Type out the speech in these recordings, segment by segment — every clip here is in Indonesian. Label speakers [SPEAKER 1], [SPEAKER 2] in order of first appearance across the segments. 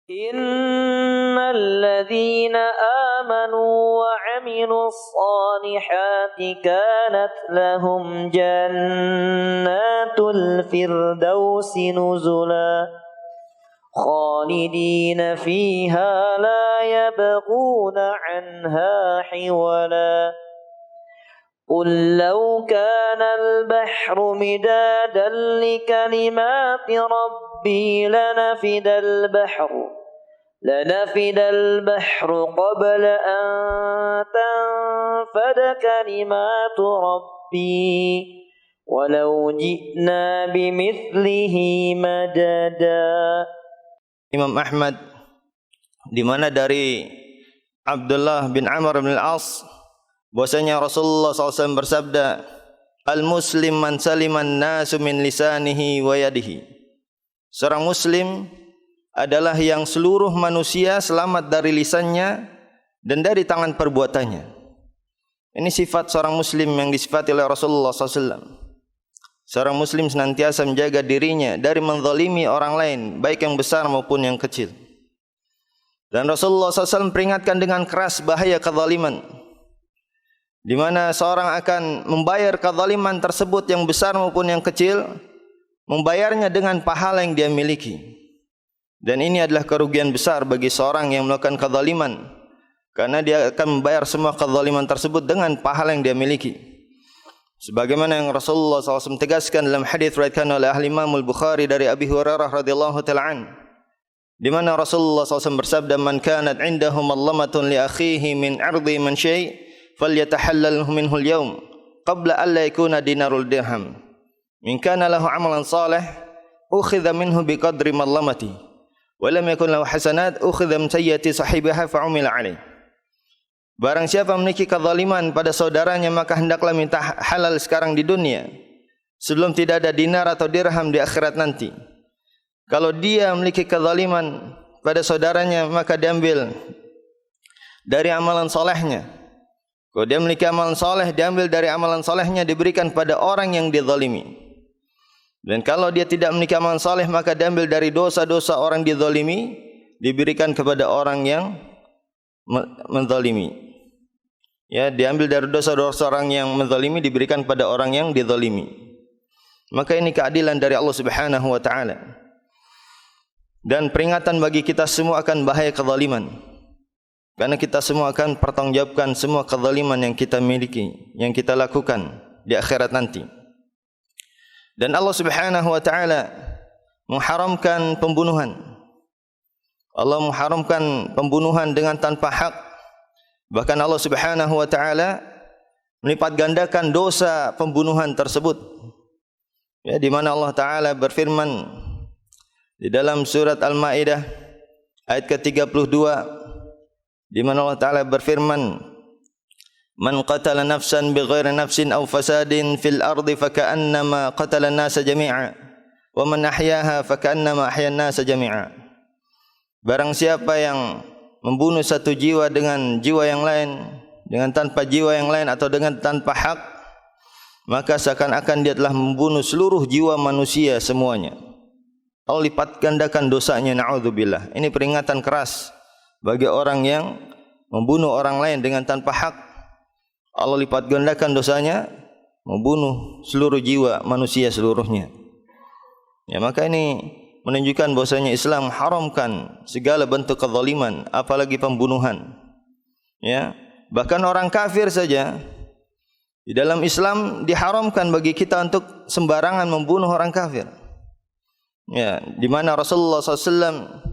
[SPEAKER 1] Innal ladzina amanu wa 'amilus solihati kanat lahum jannatul firdausi nuzula khalidina fiha la yabghuna 'anha hiwala. قل لو كان البحر مدادا لكلمات ربي لنفد البحر قبل أن تنفد كلمات ربي ولو جئنا بمثله مددا.
[SPEAKER 2] Imam Ahmad di mana dari Abdullah bin Amr bin Al-As bahwasanya Rasulullah SAW bersabda, al-muslim man saliman nasu min lisanihi wa yadihi. Seorang muslim adalah yang seluruh manusia selamat dari lisannya dan dari tangan perbuatannya. Ini sifat seorang muslim yang disifati oleh Rasulullah SAW. Seorang muslim senantiasa menjaga dirinya dari menzalimi orang lain, baik yang besar maupun yang kecil. Dan Rasulullah SAW peringatkan dengan keras bahaya kezaliman, di mana seorang akan membayar kezaliman tersebut yang besar maupun yang kecil, membayarnya dengan pahala yang dia miliki. Dan ini adalah kerugian besar bagi seorang yang melakukan kezaliman, karena dia akan membayar semua kezaliman tersebut dengan pahala yang dia miliki. Sebagaimana yang Rasulullah SAW tegaskan dalam hadis riwayatkan oleh ahli Imam Al-Bukhari dari Abi Hurairah radhiyallahu ta'ala an, di mana Rasulullah SAW bersabda, man kanat indahu madlamatun li akhihi min ardi man syai' falyatahallalhu minhu al-yawm qabla an la yakuna dinarul dirham in kana lahu amalan salih ukhidha minhu biqadri madlamati wa lam yakun lahu hasanat ukhidha min sayyiati sahibiha fa umila alaih. Barang siapa memiliki kezaliman pada saudaranya, maka hendaklah minta halal sekarang di dunia sebelum tidak ada dinar atau dirham di akhirat nanti. Kalau dia memiliki kezaliman pada saudaranya, maka diambil dari amalan solehnya. Kalau dia memiliki amalan soleh, diambil dari amalan solehnya, diberikan pada orang yang dizalimi. Dan kalau dia tidak memiliki amalan soleh, maka diambil dari dosa-dosa orang dizalimi, diberikan kepada orang yang menzalimi. Ya, diambil dari dosa-dosa orang yang menzalimi, diberikan pada orang yang dizalimi. Maka ini keadilan dari Allah Subhanahu wa taala. Dan peringatan bagi kita semua akan bahaya kezaliman. Karena kita semua akan pertanggungjawabkan semua kezaliman yang kita miliki, yang kita lakukan di akhirat nanti. Dan Allah Subhanahu wa taala mengharamkan pembunuhan. Allah mengharamkan pembunuhan dengan tanpa hak. Bahkan Allah Subhanahu wa taala melipat gandakan dosa pembunuhan tersebut. Ya, di mana Allah taala berfirman di dalam surat Al-Maidah ayat ke-32, di mana Allah taala berfirman, man qatala nafsan bighairi nafsin aw fasadin fil ardi faka'annama qatala an-nasa jami'a wa man ahyaha faka'annama ahya an-nasa jami'a. Barang siapa yang membunuh satu jiwa dengan jiwa yang lain, dengan tanpa jiwa yang lain atau dengan tanpa hak, maka seakan-akan dia telah membunuh seluruh jiwa manusia semuanya. Allah lipat gandakan dosanya, na'udzubillah. Ini peringatan keras bagi orang yang membunuh orang lain dengan tanpa hak. Allah lipat gandakan dosanya, membunuh seluruh jiwa manusia seluruhnya. Ya, maka ini menunjukkan bahwasanya Islam haramkan segala bentuk kezaliman, apalagi pembunuhan. Ya, bahkan orang kafir saja di dalam Islam diharamkan bagi kita untuk sembarangan membunuh orang kafir. Ya, di mana Rasulullah SAW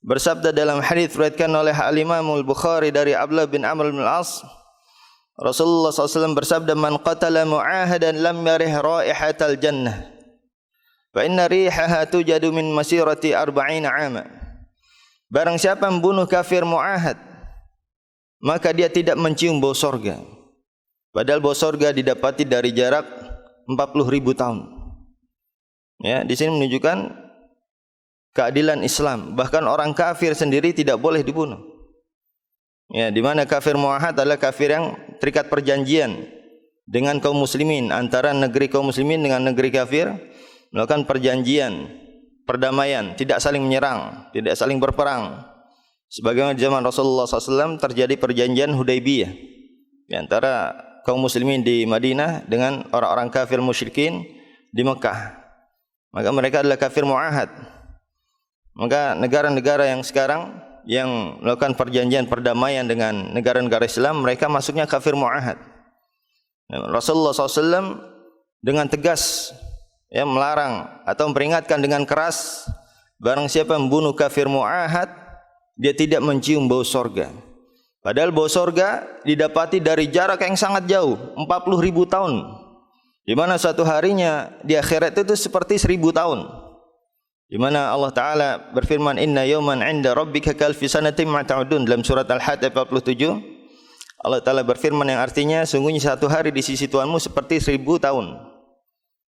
[SPEAKER 2] bersabda dalam hadis riwayatkan oleh Al-Imam Al-Bukhari dari Abdullah bin Amr bin Al-As, Rasulullah SAW bersabda, man qatala mu'ahadan lam yarih raihatal jannah fa inna rihaha tujadu min masirati 40 'ama. Barang siapa membunuh kafir mu'ahad, maka dia tidak mencium bau surga, padahal bau surga didapati dari jarak 40.000 tahun. Ya, di sini menunjukkan keadilan Islam. Bahkan orang kafir sendiri tidak boleh dibunuh. Ya, di mana kafir muahad adalah kafir yang terikat perjanjian dengan kaum muslimin, antara negeri kaum muslimin dengan negeri kafir, melakukan perjanjian perdamaian, tidak saling menyerang, tidak saling berperang. Sebagaimana zaman Rasulullah SAW terjadi perjanjian Hudaybiyah di antara kaum muslimin di Madinah dengan orang-orang kafir musyrikin di Mekah. Maka mereka adalah kafir muahad. Maka negara-negara yang sekarang yang melakukan perjanjian perdamaian dengan negara-negara Islam, mereka masuknya kafir muahad. Rasulullah SAW dengan tegas melarang atau memperingatkan dengan keras, barang siapa membunuh kafir muahad, dia tidak mencium bau sorga. Padahal bau sorga didapati dari jarak yang sangat jauh, 40.000 tahun. Di mana suatu harinya di akhirat itu seperti 1000 tahun. Di mana Allah Ta'ala berfirman, Inna yawman inda rabbika kalfi sanatim ma ta'udun, dalam surat Al-Hajj 47. Allah Ta'ala berfirman yang artinya, sungguhnya satu hari di sisi Tuhanmu seperti 1000 tahun.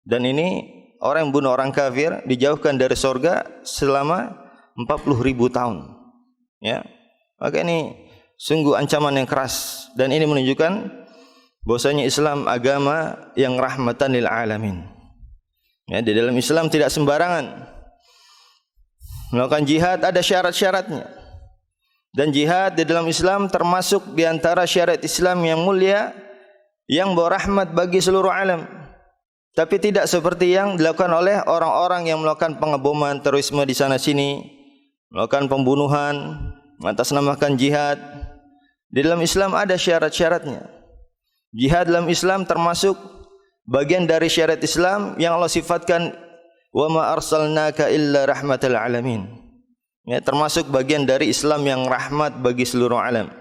[SPEAKER 2] Dan ini orang yang bunuh orang kafir dijauhkan dari surga selama 40.000 tahun. Ya, maka ini sungguh ancaman yang keras. Dan ini menunjukkan bahwasanya Islam agama yang rahmatan lil alamin. Ya, di dalam Islam tidak sembarangan melakukan jihad, ada syarat-syaratnya. Dan jihad di dalam Islam termasuk di antara syariat Islam yang mulia, yang bawa rahmat bagi seluruh alam. Tapi tidak seperti yang dilakukan oleh orang-orang yang melakukan pengeboman, terorisme di sana sini, melakukan pembunuhan, mengatasnamakan jihad. Di dalam Islam ada syarat-syaratnya. Jihad dalam Islam termasuk bagian dari syariat Islam yang Allah sifatkan, wa ma arsalnaka illa rahmatal alamin. Ya, termasuk bagian dari Islam yang rahmat bagi seluruh alam.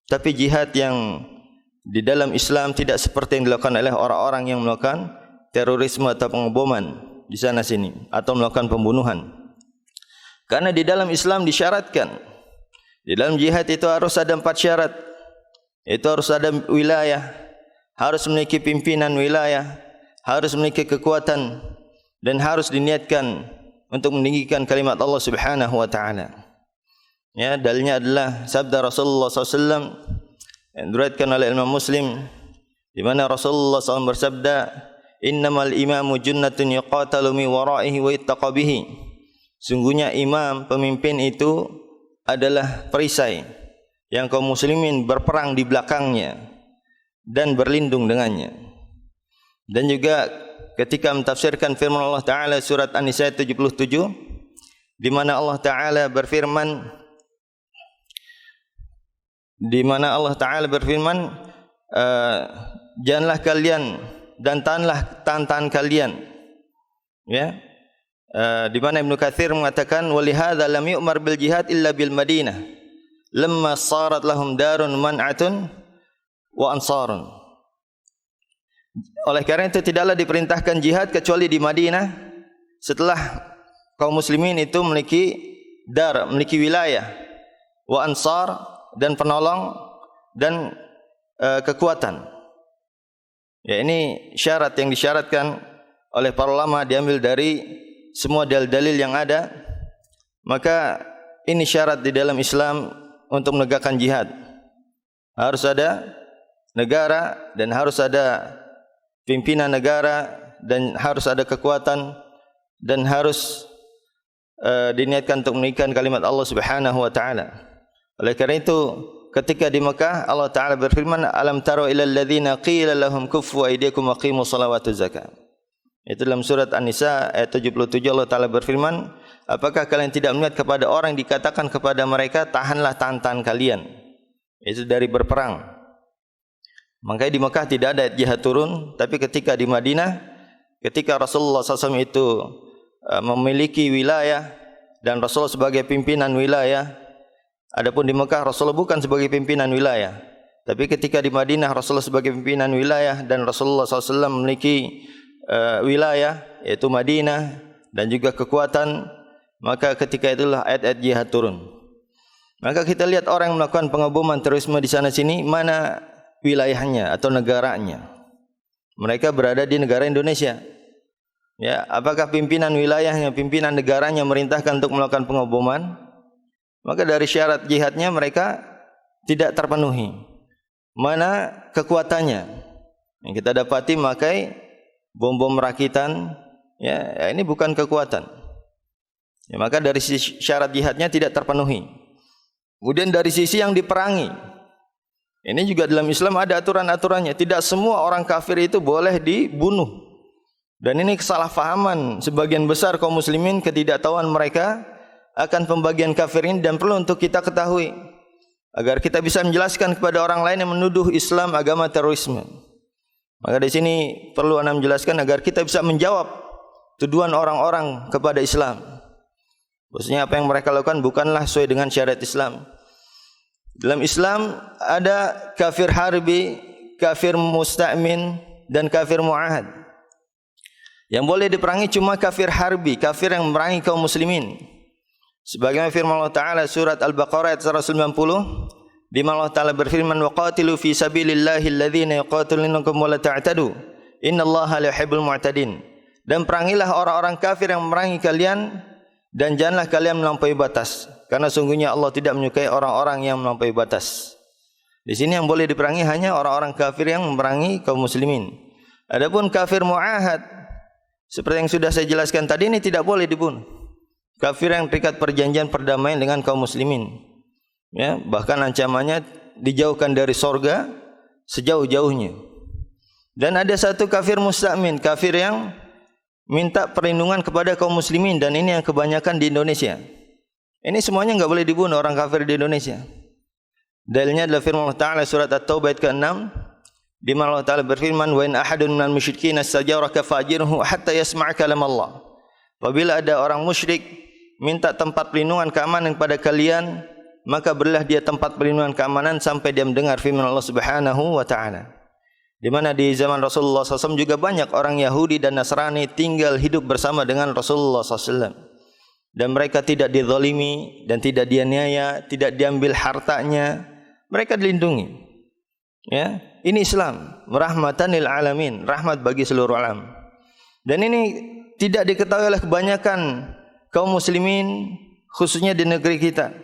[SPEAKER 2] Tapi jihad yang di dalam Islam tidak seperti yang dilakukan oleh orang-orang yang melakukan terorisme atau pengeboman di sana sini atau melakukan pembunuhan. Karena di dalam Islam disyaratkan, di dalam jihad itu harus ada 4 syarat. Itu harus ada wilayah, harus memiliki pimpinan wilayah, harus memiliki kekuatan, dan harus diniatkan untuk meninggikan kalimat Allah Subhanahu wa taala. Ya, dalilnya adalah sabda Rasulullah SAW yang diriwayatkan oleh Imam Muslim, di mana Rasulullah SAW bersabda, "Innamal imamu junnatun yuqatalu min wara'ihi wa yattaqa bihi." Sungguhnya imam, pemimpin itu adalah perisai yang kaum muslimin berperang di belakangnya dan berlindung dengannya. Dan juga ketika mentafsirkan firman Allah Ta'ala surat An-Nisa 77, di mana Allah Ta'ala berfirman, janganlah kalian dan tahan kalian, ya. Di mana Ibnu Katsir mengatakan, walihadza lam yu'mar bil jihad illa bil Madinah lamma sarat lahum darun man'atun wa ansarun. Oleh karena itu tidaklah diperintahkan jihad kecuali di Madinah setelah kaum muslimin itu memiliki wilayah, wa ansar, dan penolong dan kekuatan. Ya, ini syarat yang disyaratkan oleh para ulama, diambil dari semua dalil-dalil yang ada. Maka ini syarat di dalam Islam untuk menegakkan jihad. Harus ada negara dan harus ada pimpinan negara dan harus ada kekuatan dan harus diniatkan untuk meninggikan kalimat Allah Subhanahu wa taala. Oleh karena itu ketika di Mekah Allah Taala berfirman, alam taro ilal ladzina qila lahum kuffu aydiyakum wa qimus salawatu zakat. Itu dalam surat An-Nisa ayat 77 Allah Taala berfirman, apakah kalian tidak melihat kepada orang yang dikatakan kepada mereka, tahanlah tangan kalian, itu dari berperang. Makanya di Mekah tidak ada jihad turun, tapi ketika di Madinah, ketika Rasulullah SAW itu memiliki wilayah dan Rasulullah sebagai pimpinan wilayah, adapun di Mekah Rasulullah bukan sebagai pimpinan wilayah, tapi ketika di Madinah Rasulullah sebagai pimpinan wilayah dan Rasulullah SAW memiliki wilayah yaitu Madinah dan juga kekuatan, maka ketika itulah ayat-ayat jihad turun. Maka kita lihat orang yang melakukan pengeboman terorisme di sana sini, mana wilayahnya atau negaranya? Mereka berada di negara Indonesia. Ya, apakah pimpinan wilayahnya, pimpinan negaranya merintahkan untuk melakukan pengeboman? Maka dari syarat jihadnya mereka tidak terpenuhi. Mana kekuatannya? Yang kita dapati memakai bom-bom rakitan, ya ini bukan kekuatan. Ya, maka dari sisi syarat jihadnya tidak terpenuhi. Kemudian dari sisi yang diperangi, ini juga dalam Islam ada aturan-aturannya. Tidak semua orang kafir itu boleh dibunuh. Dan ini kesalahpahaman sebagian besar kaum muslimin, ketidaktahuan mereka akan pembagian kafir ini, dan perlu untuk kita ketahui agar kita bisa menjelaskan kepada orang lain yang menuduh Islam agama terorisme. Maka di sini perlu anda menjelaskan agar kita bisa menjawab tuduhan orang-orang kepada Islam. Maksudnya apa yang mereka lakukan bukanlah sesuai dengan syariat Islam. Dalam Islam ada kafir harbi, kafir musta'min, dan kafir mu'ahad. Yang boleh diperangi cuma kafir harbi, kafir yang memerangi kaum muslimin. Sebagaimana firman Allah Ta'ala surat Al-Baqarah ayat 190, di mana Allah Ta'ala berfirman, وَقَاتِلُوا فِي سَبِيلِ اللَّهِ الَّذِينَ يُقَاتِلُونَكُمْ وَلَا تَعْتَدُوا إِنَّ اللَّهَ لَا يُحِبُّ الْمُعْتَدِينَ. Dan perangilah orang-orang kafir yang memerangi kalian, dan janganlah kalian melampaui batas, karena sungguhnya Allah tidak menyukai orang-orang yang melampaui batas. Di sini yang boleh diperangi hanya orang-orang kafir yang memerangi kaum muslimin. Adapun kafir mu'ahad, seperti yang sudah saya jelaskan tadi, ini tidak boleh dibunuh. Kafir yang terikat perjanjian perdamaian dengan kaum muslimin. Ya, bahkan ancamannya dijauhkan dari sorga sejauh-jauhnya. Dan ada satu kafir musta'min, kafir yang minta perlindungan kepada kaum muslimin, dan ini yang kebanyakan di Indonesia. Ini semuanya enggak boleh dibunuh orang kafir di Indonesia. Dalilnya adalah firman Allah Ta'ala surat At-Taubah ayat ke-6, di mana Allah Ta'ala berfirman, "Wa in ahadun minal musyrikin istajaraka fa'jirhu hatta yasma' kalam Allah." Apabila ada orang musyrik minta tempat perlindungan keamanan kepada kalian, maka berilah dia tempat perlindungan keamanan sampai dia mendengar firman Allah Subhanahu wa Ta'ala. Di mana di zaman Rasulullah SAW juga banyak orang Yahudi dan Nasrani tinggal hidup bersama dengan Rasulullah SAW, dan mereka tidak dizalimi dan tidak dianiaya, tidak diambil hartanya, mereka dilindungi. Ya, ini Islam, rahmatan lil alamin, rahmat bagi seluruh alam. Dan ini tidak diketahui oleh kebanyakan kaum muslimin, khususnya di negeri kita,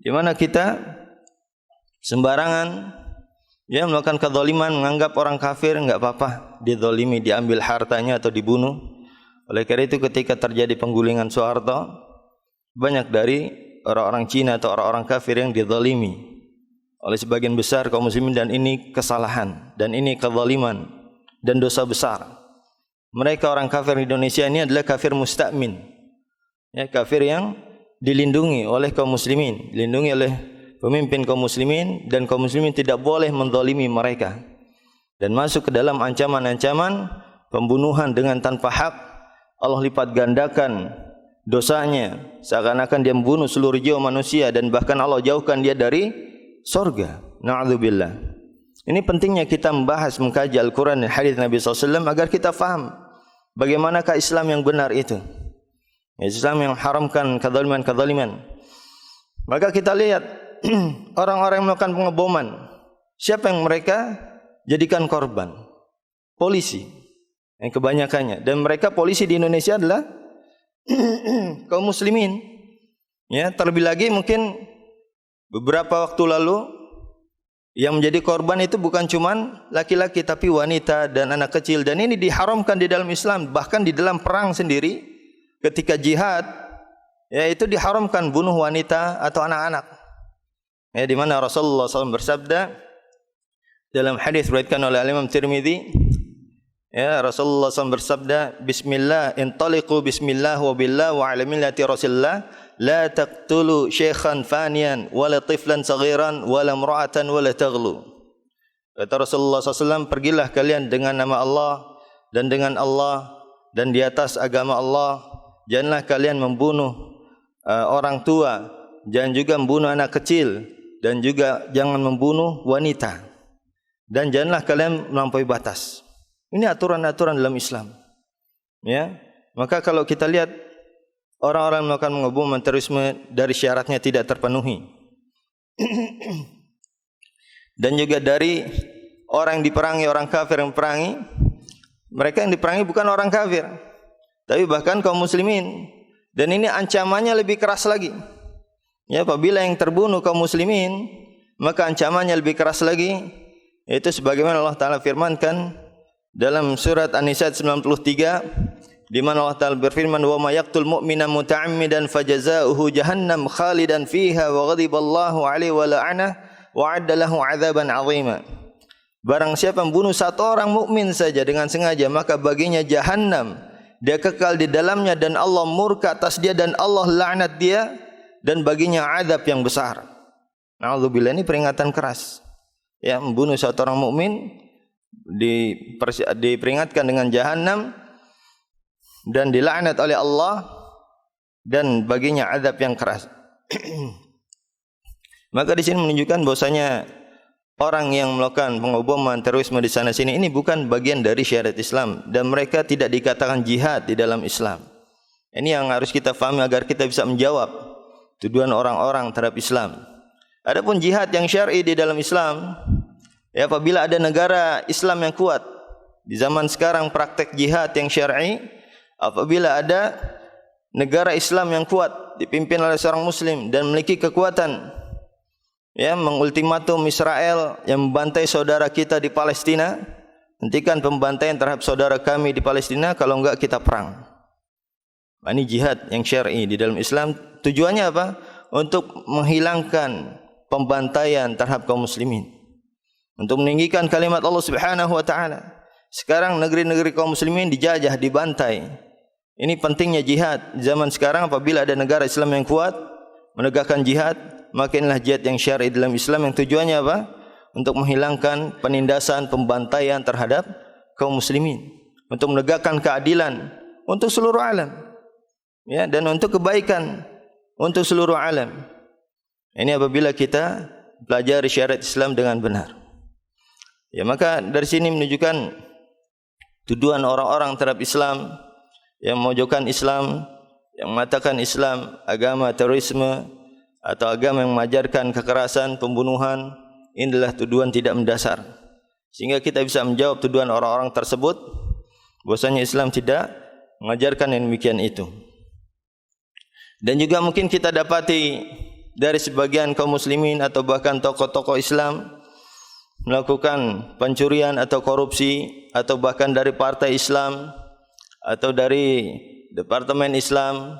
[SPEAKER 2] di mana kita sembarangan ya melakukan kezaliman, menganggap orang kafir enggak apa-apa dizalimi, diambil hartanya atau dibunuh. Oleh karena itu ketika terjadi penggulingan Soeharto, banyak dari orang-orang Cina atau orang-orang kafir yang dizalimi oleh sebagian besar kaum muslimin, dan ini kesalahan, dan ini kezaliman dan dosa besar. Mereka orang kafir di Indonesia ini adalah kafir musta'min, ya, kafir yang dilindungi oleh kaum muslimin, dilindungi oleh pemimpin kaum muslimin, dan kaum muslimin tidak boleh menzalimi mereka dan masuk ke dalam ancaman-ancaman pembunuhan dengan tanpa hak. Allah lipat gandakan dosanya, seakan-akan dia membunuh seluruh jiwa manusia, dan bahkan Allah jauhkan dia dari surga. Na'udzubillah. Ini pentingnya kita membahas, mengkaji Al-Quran dan hadis Nabi SAW agar kita faham bagaimanakah Islam yang benar itu, Islam yang haramkan kezaliman-kezaliman. Maka kita lihat orang-orang yang melakukan pengeboman, siapa yang mereka jadikan korban? Polisi yang kebanyakannya, dan mereka polisi di Indonesia adalah kaum muslimin. Ya, terlebih lagi mungkin beberapa waktu lalu yang menjadi korban itu bukan cuma laki-laki tapi wanita dan anak kecil, dan ini diharamkan di dalam Islam. Bahkan di dalam perang sendiri ketika jihad, ya, itu diharamkan bunuh wanita atau anak-anak. Ya, di mana Rasulullah SAW bersabda dalam hadis riwayatkan oleh Imam Tirmidzi, ya, Rasulullah SAW bersabda, "Bismillah, intaliqu bismillah wa billah wa ala millati Rasulillah, la taqtulu syaikhan faniyan wala tiflan saghiran wala imra'atan wala taghlu." Kata Rasulullah SAW, pergilah kalian dengan nama Allah dan dengan Allah dan di atas agama Allah. Janganlah kalian membunuh orang tua, jangan juga membunuh anak kecil, dan juga jangan membunuh wanita, dan janganlah kalian melampaui batas. Ini aturan-aturan dalam Islam. Ya, maka kalau kita lihat orang-orang melakukan pengeboman terorisme dari syaratnya tidak terpenuhi, dan juga dari orang yang diperangi, orang kafir yang perangi, mereka yang diperangi bukan orang kafir, tapi bahkan kaum muslimin. Dan ini ancamannya lebih keras lagi. Ya, apabila yang terbunuh kaum muslimin, maka ancamannya lebih keras lagi. Itu sebagaimana Allah Ta'ala firmankan dalam surat An-Nisa 93 di mana Allah Ta'ala berfirman, "Wa may yaqtul mu'mina muta'ammidan fajazaohu jahannam khalidan fiha wa ghadiballahu 'alaihi wa la'anahu wa 'adda lahu 'adzaban 'azima." Barang siapa membunuh satu orang mukmin saja dengan sengaja, maka baginya jahannam, dia kekal di dalamnya dan Allah murka atas dia dan Allah laknat dia dan baginya azab yang besar. Na'udzubillah, ini peringatan keras. Ya, membunuh satu orang mukmin diperingatkan dengan jahannam dan dilaknat oleh Allah dan baginya azab yang keras. Maka di sini menunjukkan bahwasanya orang yang melakukan pengoboman terorisme di sana sini ini bukan bagian dari syariat Islam dan mereka tidak dikatakan jihad di dalam Islam. Ini yang harus kita fahami agar kita bisa menjawab tuduhan orang-orang terhadap Islam. Adapun jihad yang syar'i di dalam Islam, ya, apabila ada negara Islam yang kuat di zaman sekarang praktek jihad yang syar'i, apabila ada negara Islam yang kuat dipimpin oleh seorang muslim dan memiliki kekuatan, ya, mengultimatum Israel yang membantai saudara kita di Palestina, hentikan pembantaian terhadap saudara kami di Palestina, kalau enggak kita perang. Ini jihad yang syar'i di dalam Islam. Tujuannya apa? Untuk menghilangkan pembantaian terhadap kaum muslimin, untuk meninggikan kalimat Allah Subhanahu wa taala. Sekarang negeri-negeri kaum muslimin dijajah, dibantai. Ini pentingnya jihad zaman sekarang. Apabila ada negara Islam yang kuat menegakkan jihad, maka inilah jihad yang syar'i dalam Islam yang tujuannya apa? Untuk menghilangkan penindasan, pembantaian terhadap kaum muslimin, untuk menegakkan keadilan untuk seluruh alam, ya, dan untuk kebaikan untuk seluruh alam. Ini apabila kita pelajari syariat Islam dengan benar. Ya, maka dari sini menunjukkan tuduhan orang-orang terhadap Islam yang memojokkan Islam, yang mengatakan Islam agama terorisme atau agama yang mengajarkan kekerasan, pembunuhan. Ini adalah tuduhan tidak mendasar. Sehingga kita bisa menjawab tuduhan orang-orang tersebut bahwasanya Islam tidak mengajarkan yang demikian itu. Dan juga mungkin kita dapati dari sebagian kaum muslimin atau bahkan tokoh-tokoh Islam melakukan pencurian atau korupsi, atau bahkan dari partai Islam atau dari departemen Islam,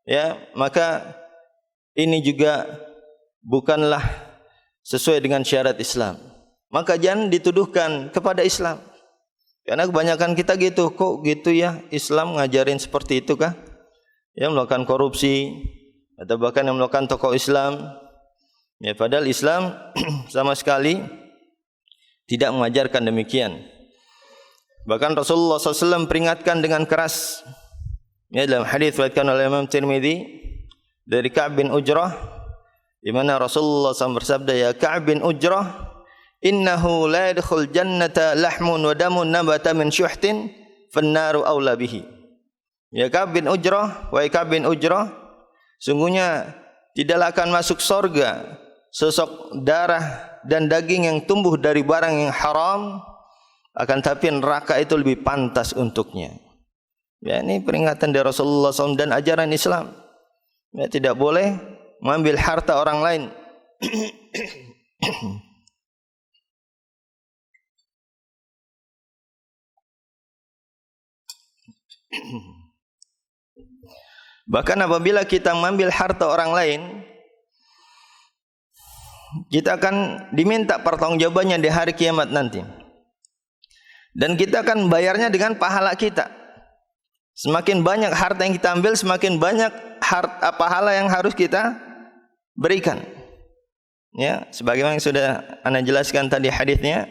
[SPEAKER 2] ya, maka ini juga bukanlah sesuai dengan syariat Islam. Maka jangan dituduhkan kepada Islam, karena kebanyakan kita gitu, kok gitu ya, Islam ngajarin seperti itu kah? Yang melakukan korupsi atau bahkan yang melakukan tokoh Islam, ya, padahal Islam sama sekali tidak mengajarkan demikian. Bahkan Rasulullah SAW peringatkan dengan keras, ya, dalam hadis riwayatkan oleh Imam Tirmidzi dari Ka'ab bin Ujrah, di mana Rasulullah SAW bersabda, "Ya Ka'ab bin Ujrah, innahu la yadkhul jannata lahmun wa damun nabata min syuhtin fannaru aula bihi." Ya Ka'ab bin Ujrah, wahai Ka'ab bin Ujrah, sungguhnya tidaklah akan masuk surga sosok darah dan daging yang tumbuh dari barang yang haram, akan tapi neraka itu lebih pantas untuknya. Ya, ini peringatan dari Rasulullah SAW dan ajaran Islam. Ya, tidak boleh mengambil harta orang lain. Bahkan apabila kita mengambil harta orang lain, kita akan diminta pertanggungjawabannya di hari kiamat nanti. Dan kita akan membayarnya dengan pahala kita. Semakin banyak harta yang kita ambil, semakin banyak pahala yang harus kita berikan. Ya, sebagaimana yang sudah Anda jelaskan tadi hadisnya,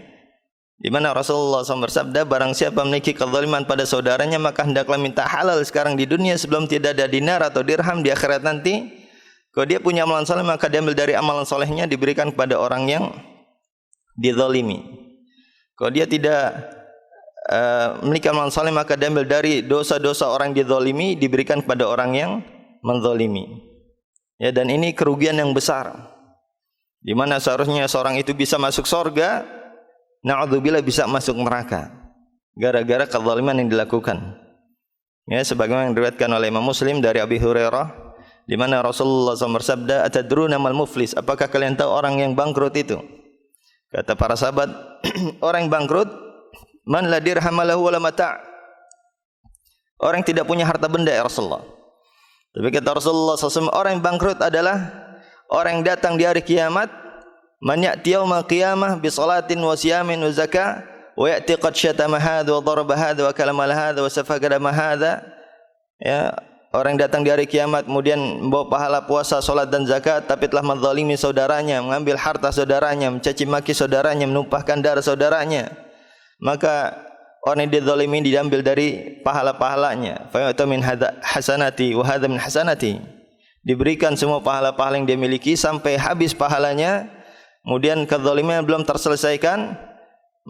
[SPEAKER 2] di mana Rasulullah SAW bersabda, barang siapa memiliki kezaliman pada saudaranya, maka hendaklah minta halal sekarang di dunia sebelum tidak ada dinar atau dirham di akhirat nanti. Kalau dia punya amalan soleh, maka dia ambil dari amalan solehnya diberikan kepada orang yang dizalimi. Kalau dia tidak memiliki amalan soleh, maka dia ambil dari dosa-dosa orang dizalimi diberikan kepada orang yang menzalimi. Ya, dan ini kerugian yang besar, di mana seharusnya seorang itu bisa masuk surga, na'udzubillah bisa masuk neraka gara-gara kezaliman yang dilakukan. Ya, sebagaimana yang diriwayatkan oleh Imam Muslim dari Abi Hurairah, di mana Rasulullah SAW bersabda, "Atadruna mal muflis?" Apakah kalian tahu orang yang bangkrut itu? Kata para sahabat, orang yang bangkrut, man la dirham lahu wala mata'. orang yang tidak punya harta benda ya Rasulullah. Tapi kata Rasulullah SAW, orang yang bangkrut adalah orang yang datang di hari kiamat, man ya'ti yaumal qiyamah bi salatin wa siyamin wa zakah wa ya'ti qad syatama hadha wa daraba hadha wa kalama hadha wa safaka dama hadha. Ya, orang yang datang di hari kiamat kemudian membawa pahala puasa, salat dan zakat, tapi telah menzalimi saudaranya, mengambil harta saudaranya, mencaci maki saudaranya, menumpahkan darah saudaranya, maka orang yang dizalimi diambil dari pahala-pahalanya. Fa yu'ta min hasanati wa hadha min hasanati. Diberikan semua pahala-pahala yang dia miliki sampai habis pahalanya. Kemudian kezaliman belum terselesaikan,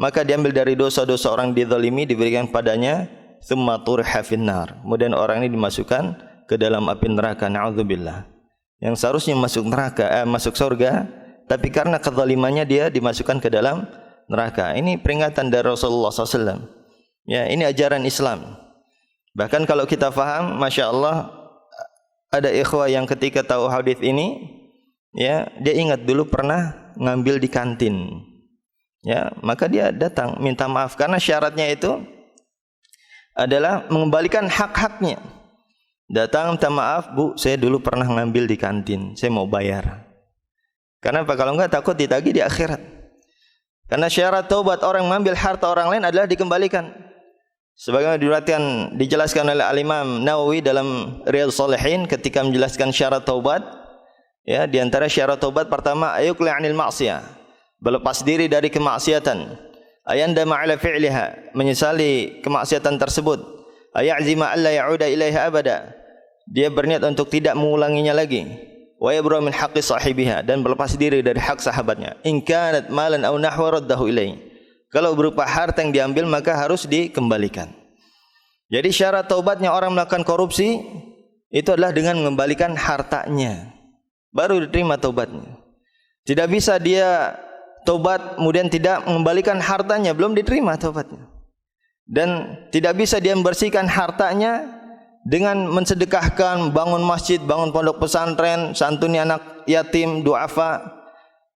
[SPEAKER 2] maka diambil dari dosa-dosa orang dizalimi diberikan padanya, tsumma turha finnar. Kemudian orang ini dimasukkan ke dalam api neraka, naudzubillah. Yang seharusnya masuk neraka, masuk surga, tapi karena kezalimannya dia dimasukkan ke dalam neraka. Ini peringatan dari Rasulullah SAW. Ya, ini ajaran Islam. Bahkan kalau kita faham, Masya Allah, ada ikhwah yang ketika tahu hadis ini, ya, dia ingat dulu pernah ngambil di kantin. Ya, maka dia datang minta maaf karena syaratnya itu adalah mengembalikan hak-haknya. Datang minta maaf, Bu, saya dulu pernah ngambil di kantin, saya mau bayar. Karena apa? Kalau enggak takut ditagih di akhirat. Karena syarat taubat orang mengambil harta orang lain adalah dikembalikan. Sebagaimana dijelaskan oleh Al-Imam Nawawi dalam Riyadhus Shalihin ketika menjelaskan syarat taubat, ya, di antara syarat taubat pertama ayuqli 'anil ma'siyah, berlepas diri dari kemaksiatan, ayandama 'ala fi'liha, menyesali kemaksiatan tersebut, ayazima alla ya'uda ilaiha abada, dia berniat untuk tidak mengulanginya lagi, wa yabra min haqqi sahibiha, dan berlepas diri dari hak sahabatnya, in kanat malan aw nahwa raddahu ilaihi. Kalau berupa harta yang diambil maka harus dikembalikan. Jadi syarat taubatnya orang melakukan korupsi itu adalah dengan mengembalikan hartanya, baru diterima taubatnya. Tidak bisa dia taubat kemudian tidak mengembalikan hartanya, belum diterima taubatnya. Dan tidak bisa dia membersihkan hartanya dengan mensedekahkan, bangun masjid, bangun pondok pesantren, santuni anak yatim, duafa.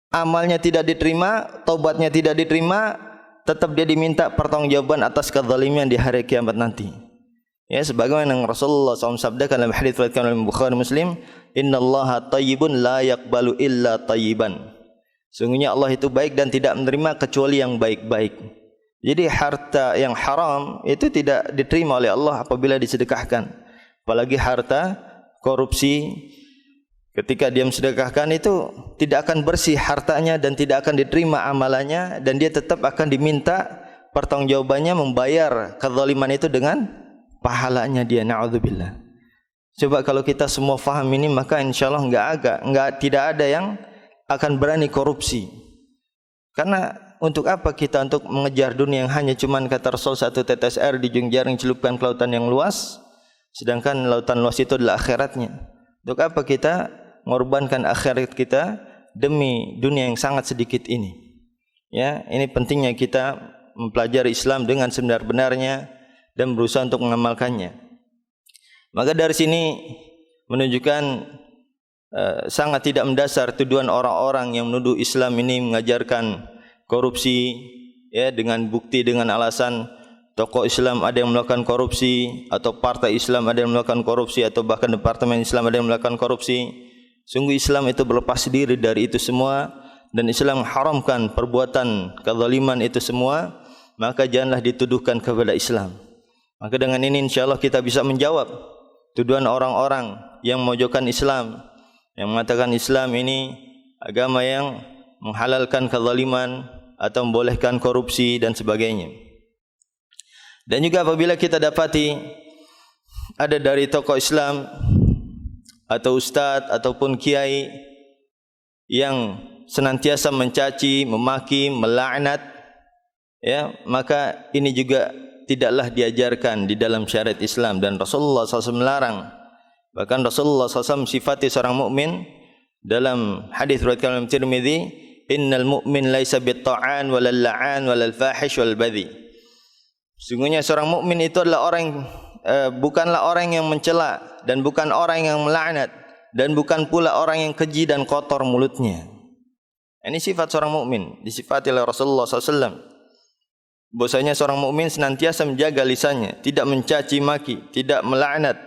[SPEAKER 2] Amalnya tidak diterima, taubatnya tidak diterima, tetap dia diminta pertanggungjawaban atas kezaliman di hari kiamat nanti. Ya, sebagaimana yang Rasulullah SAW sabdakan dalam hadis riwayat oleh Bukhari Muslim, innallaha thayyibun la yaqbalu illa thayyiban. Sungguhnya Allah itu baik dan tidak menerima kecuali yang baik-baik. Jadi harta yang haram itu tidak diterima oleh Allah apabila disedekahkan. Apalagi harta korupsi, ketika dia mensedekahkan itu tidak akan bersih hartanya dan tidak akan diterima amalannya, dan dia tetap akan diminta pertanggungjawabannya membayar kezaliman itu dengan pahalanya dia, naudzubillah. Coba kalau kita semua faham ini, maka insyaallah tidak ada yang akan berani korupsi. Karena untuk apa kita untuk mengejar dunia yang hanya cuman kata Rasul satu tetes air di ujung jaring celupkan ke lautan yang luas, sedangkan lautan luas itu adalah akhiratnya. Untuk apa kita mengorbankan akhirat kita demi dunia yang sangat sedikit ini? Ya, ini pentingnya kita mempelajari Islam dengan sebenar-benarnya dan berusaha untuk mengamalkannya. Maka dari sini menunjukkan sangat tidak mendasar tuduhan orang-orang yang menuduh Islam ini mengajarkan korupsi, ya, dengan bukti, dengan alasan tokoh Islam ada yang melakukan korupsi, atau partai Islam ada yang melakukan korupsi, atau bahkan departemen Islam ada yang melakukan korupsi. Sungguh Islam itu berlepas diri dari itu semua, dan Islam haramkan perbuatan kezaliman itu semua. Maka janganlah dituduhkan kepada Islam. Maka dengan ini insyaallah kita bisa menjawab tuduhan orang-orang yang memojokkan Islam, yang mengatakan Islam ini agama yang menghalalkan kezaliman atau membolehkan korupsi dan sebagainya. Dan juga apabila kita dapati ada dari tokoh Islam atau ustadz ataupun kiai yang senantiasa mencaci, memaki, melaknat, ya, maka ini juga tidaklah diajarkan di dalam syariat Islam, dan Rasulullah SAW melarang. Bahkan Rasulullah SAW sifati seorang mukmin dalam hadis riwayat Imam Tirmidzi, innal mu'min laisa bitta'an walal la'an walal fahish wal badhi. Sungguhnya seorang mukmin itu adalah orang bukanlah orang yang mencela, dan bukan orang yang melaknat, dan bukan pula orang yang keji dan kotor mulutnya. Ini sifat seorang mukmin disifati oleh Rasulullah SAW. Bahwasanya seorang mukmin senantiasa menjaga lisannya, tidak mencaci maki, tidak melaknat,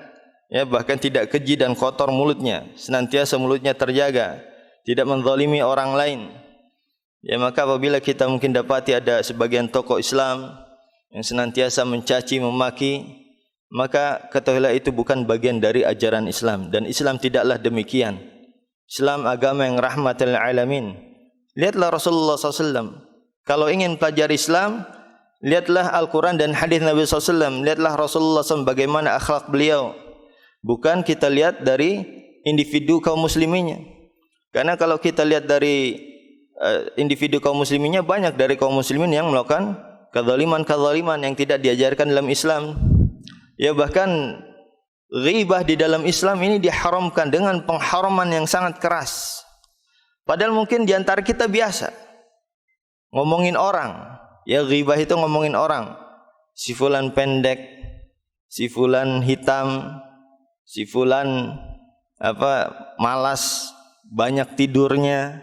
[SPEAKER 2] ya bahkan tidak keji dan kotor mulutnya, senantiasa mulutnya terjaga, tidak menzalimi orang lain. Ya maka apabila kita mungkin dapati ada sebagian tokoh Islam yang senantiasa mencaci memaki, maka ketahuilah itu bukan bagian dari ajaran Islam, dan Islam tidaklah demikian. Islam agama yang rahmatul alamin. Lihatlah Rasulullah SAW. Kalau ingin pelajari Islam, lihatlah Al-Quran dan hadis Nabi SAW. Lihatlah Rasulullah SAW bagaimana akhlak beliau. Bukan kita lihat dari individu kaum musliminnya. Karena kalau kita lihat dari individu kaum musliminnya, banyak dari kaum muslimin yang melakukan kezaliman yang tidak diajarkan dalam Islam. Ya bahkan ghibah di dalam Islam ini diharamkan dengan pengharaman yang sangat keras. Padahal mungkin di antara kita biasa ngomongin orang. Ya ghibah itu ngomongin orang. Si fulan pendek, si fulan hitam, si fulan malas, banyak tidurnya.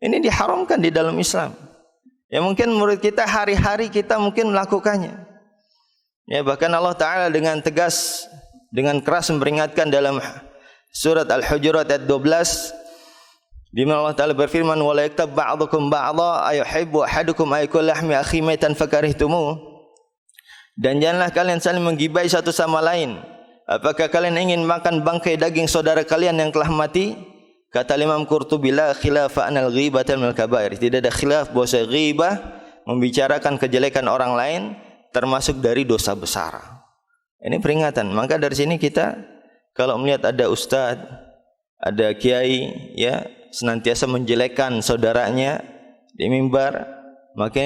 [SPEAKER 2] Ini diharamkan di dalam Islam. Ya mungkin menurut kita hari-hari kita mungkin melakukannya. Ya bahkan Allah Ta'ala dengan tegas, dengan keras memperingatkan dalam surat Al-Hujurat ayat 12, di mana Allah Ta'ala berfirman, "Wa la yaktab ba'dukum ba'dha ayuhibbu ahadukum aykula lahmi akhi maitan fakarihtumuh." Dan janganlah kalian saling menggibai satu sama lain. Apakah kalian ingin makan bangkai daging saudara kalian yang telah mati? Kata Imam Qurtubi, la khilafa anal ghibata minal kabair. Tidak ada khilaf bahwa ghibah membicarakan kejelekan orang lain termasuk dari dosa besar. Ini peringatan. Maka dari sini kita kalau melihat ada ustaz, ada kiai ya senantiasa menjelekkan saudaranya di mimbar, maka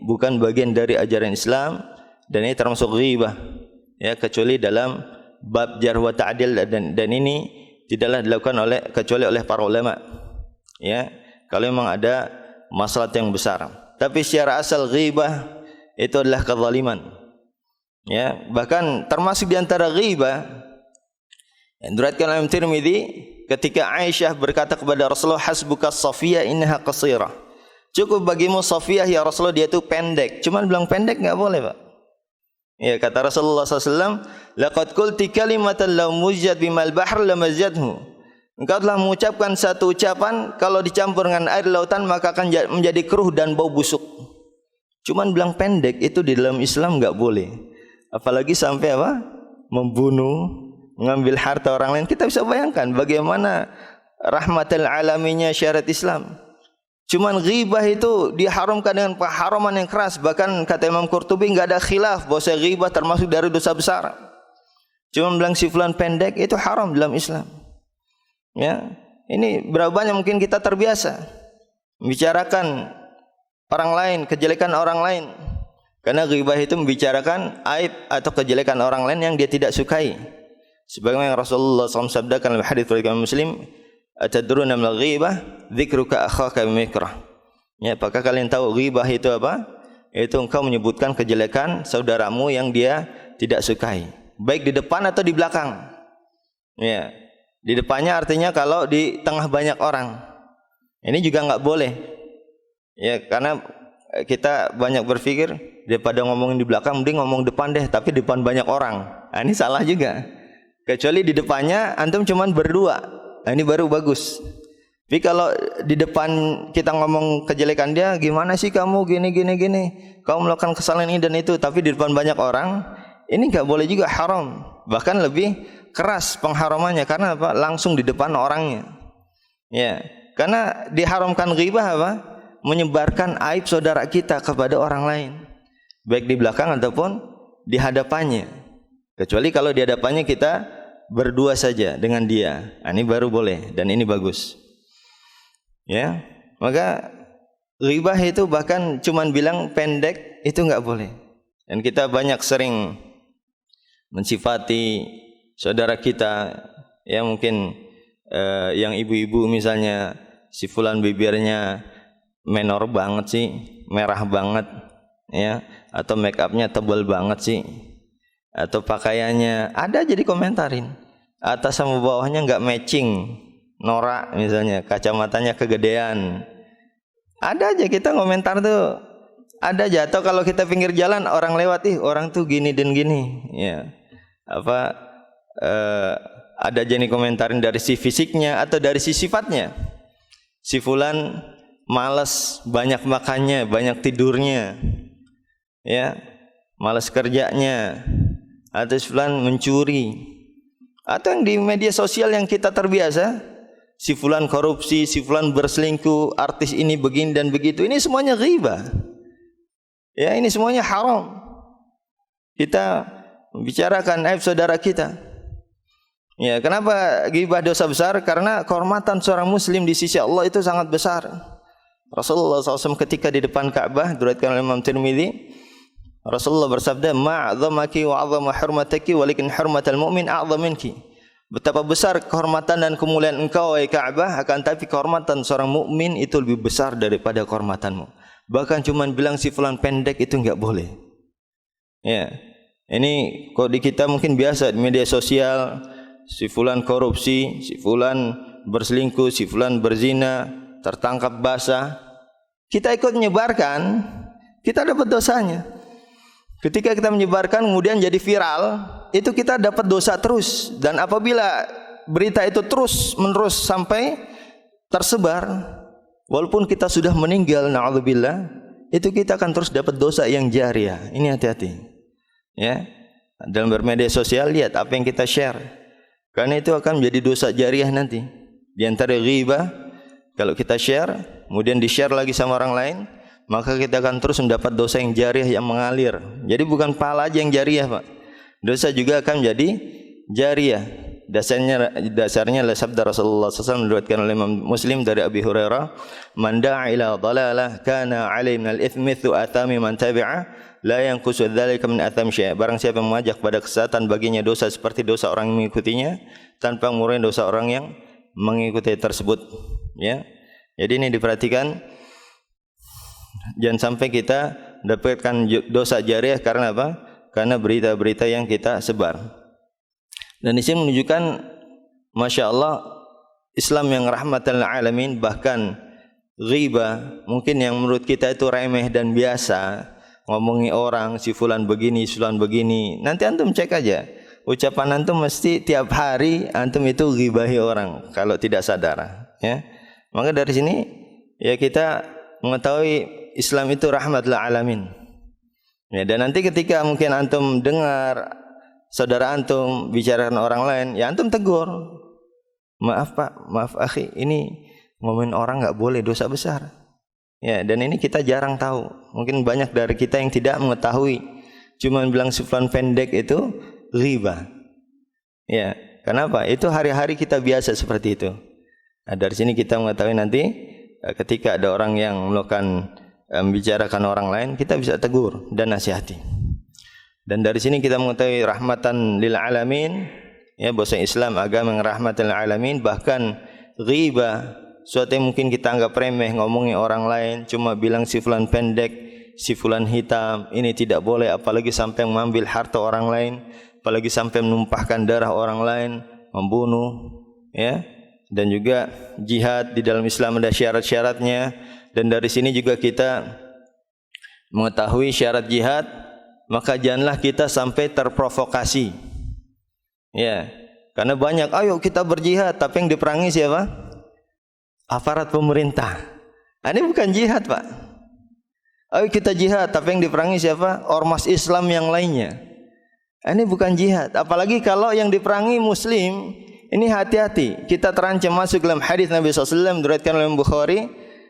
[SPEAKER 2] bukan bagian dari ajaran Islam dan ini termasuk ghibah. Ya kecuali dalam bab jarh wa ta'dil dan ini tidaklah dilakukan kecuali oleh para ulama. Ya, kalau memang ada masalah yang besar. Tapi secara asal ghibah itu adalah kezaliman. Ya, bahkan termasuk di antara ghibah yang diriwayatkan oleh Tirmidzi ketika Aisyah berkata kepada Rasulullah, "Hasbuka Safiyah innaha qasirah." Cukup bagimu Safiyah ya Rasulullah, dia itu pendek. Cuman bilang pendek enggak boleh, Pak. Ya kata Rasulullah SAW, laqad qulti kalimatan law mujjat bimal bahr lamazjadhu. Engkau telah mengucapkan satu ucapan kalau dicampur dengan air lautan maka akan menjadi keruh dan bau busuk. Cuman bilang pendek itu di dalam Islam enggak boleh. Apalagi sampai membunuh, mengambil harta orang lain. Kita bisa bayangkan bagaimana rahmatul alaminya syariat Islam. Cuman ghibah itu diharamkan dengan pengharaman yang keras. Bahkan kata Imam Qurtubi enggak ada khilaf bahwa ghibah termasuk dari dosa besar. Cuma bilang si fulan pendek itu haram dalam Islam. Ya, ini berapa banyak mungkin kita terbiasa membicarakan orang lain, kejelekan orang lain. Karena ghibah itu membicarakan aib atau kejelekan orang lain yang dia tidak sukai. Sebagaimana Rasulullah SAW sabdakan dalam hadis riwayat Muslim, "Atadruna mal ghibah? Dzikruka akhaka bimikrah." Ya, apakah kalian tahu ghibah itu apa? Itu engkau menyebutkan kejelekan saudaramu yang dia tidak sukai, baik di depan atau di belakang. Ya, di depannya artinya kalau di tengah banyak orang. Ini juga enggak boleh. Ya, karena kita banyak berpikir daripada ngomongin di belakang mending ngomong depan deh, tapi depan banyak orang. Nah, ini salah juga. Kecuali di depannya antum cuman berdua. Nah, ini baru bagus. Tapi kalau di depan kita ngomong kejelekan dia, gimana sih kamu gini, kamu melakukan kesalahan ini dan itu, tapi di depan banyak orang, ini enggak boleh juga, haram. Bahkan lebih keras pengharamannya karena apa? Langsung di depan orangnya. Ya, karena diharamkan ghibah apa? Menyebarkan aib saudara kita kepada orang lain, baik di belakang ataupun di hadapannya. Kecuali kalau di hadapannya kita berdua saja dengan dia. Nah, ini baru boleh dan ini bagus. Ya, maka ghibah itu bahkan cuman bilang pendek itu enggak boleh. Dan kita banyak sering mensifati saudara kita, ya mungkin yang ibu-ibu misalnya, si fulan bibirnya menor banget sih, merah banget, ya, atau make upnya tebal banget sih, atau pakaiannya ada jadi komentarin, atas sama bawahnya enggak matching, norak misalnya, kacamatanya kegedean, ada aja kita komentar tuh Ada jatuh kalau kita pinggir jalan orang lewat, orang tuh gini dan gini, ya. Ada jenis komentarin dari si fisiknya atau dari si sifatnya. Si fulan malas, banyak makannya, banyak tidurnya, ya, malas kerjanya, atau si fulan mencuri, atau yang di media sosial yang kita terbiasa, si fulan korupsi, si fulan berselingkuh, artis ini begini dan begitu. Ini semuanya ghibah. Ya, ini semuanya haram. Kita membicarakan aib saudara kita. Ya, kenapa ghibah dosa besar? Karena kehormatan seorang muslim di sisi Allah itu sangat besar. Rasulullah SAW ketika di depan Ka'bah, diriwayatkan oleh Imam Tirmidzi, Rasulullah bersabda, "Ma''adzamaki wa 'azzama hurmataki walakin hurmatal mu'min a'dzam minki." Betapa besar kehormatan dan kemuliaan engkau wahai Ka'bah, akan tapi kehormatan seorang mukmin itu lebih besar daripada kehormatanmu. Bahkan cuman bilang si fulan pendek itu enggak boleh. Ya. Ini kok di kita mungkin biasa di media sosial, si fulan korupsi, si fulan berselingkuh, si fulan berzina, tertangkap basah. Kita ikut menyebarkan, kita dapat dosanya. Ketika kita menyebarkan kemudian jadi viral, itu kita dapat dosa terus. Dan apabila berita itu terus menerus sampai tersebar, walaupun kita sudah meninggal, na'udzubillah, itu kita akan terus dapat dosa yang jariah. Ini hati-hati. Ya. Dalam bermedia sosial lihat apa yang kita share. Karena itu akan menjadi dosa jariah nanti. Di antara ghibah, kalau kita share, kemudian di-share lagi sama orang lain, maka kita akan terus mendapat dosa yang jariah yang mengalir. Jadi bukan pahala aja yang jariah, Pak. Dosa juga akan menjadi jariah. Dasarnya adalah sabda Rasulullah SAW diriwayatkan oleh Imam Muslim dari Abi Hurairah, "Man da'a ila dhalalah kana 'alaihi minal itsmi mithlu athami man tabi'a la yanqusu dzalika min atham syai'." Barang siapa yang mengajak pada kesesatan, baginya dosa seperti dosa orang yang mengikutinya tanpa mengurangi dosa orang yang mengikuti tersebut. Ya. Jadi ini diperhatikan, jangan sampai kita dapatkan dosa jariah karena apa? Karena berita-berita yang kita sebar. Dan di sini menunjukkan, masya Allah, Islam yang rahmatan lil alamin. Bahkan ghibah mungkin yang menurut kita itu remeh dan biasa, ngomongi orang si fulan begini, si fulan begini. Nanti antum cek aja, ucapan antum mesti tiap hari antum itu ghibahi orang kalau tidak sadar. Ya, maka dari sini ya kita mengetahui Islam itu rahmat lil alamin. Ya, dan nanti ketika mungkin antum dengar saudara antum bicarakan orang lain, ya antum tegur. Maaf Pak, maaf akhi, ini ngomongin orang enggak boleh, dosa besar. Ya, dan ini kita jarang tahu. Mungkin banyak dari kita yang tidak mengetahui. Cuma bilang si fulan pendek itu ghibah. Ya, kenapa? Itu hari-hari kita biasa seperti itu. Nah, dari sini kita mengetahui nanti ketika ada orang yang melakukan membicarakan orang lain, kita bisa tegur dan nasihati. Dan dari sini kita mengetahui rahmatan lil alamin, ya, bahwa Islam agama yang rahmatan lil alamin. Bahkan ghibah, suatu yang mungkin kita anggap remeh, ngomongin orang lain, cuma bilang si fulan pendek, si fulan hitam, ini tidak boleh, apalagi sampai mengambil harta orang lain, apalagi sampai menumpahkan darah orang lain, membunuh, ya. Dan juga jihad di dalam Islam ada syarat-syaratnya. Dan dari sini juga kita mengetahui syarat jihad. Maka janganlah kita sampai terprovokasi. Ya, karena banyak, ayo kita berjihad, tapi yang diperangi siapa? Aparat pemerintah. Ini bukan jihad, Pak. Ayo kita jihad, tapi yang diperangi siapa? Ormas Islam yang lainnya. Ini bukan jihad. Apalagi kalau yang diperangi Muslim, ini hati-hati. Kita terancam masuk dalam hadis Nabi SAW diriwayatkan oleh Bukhari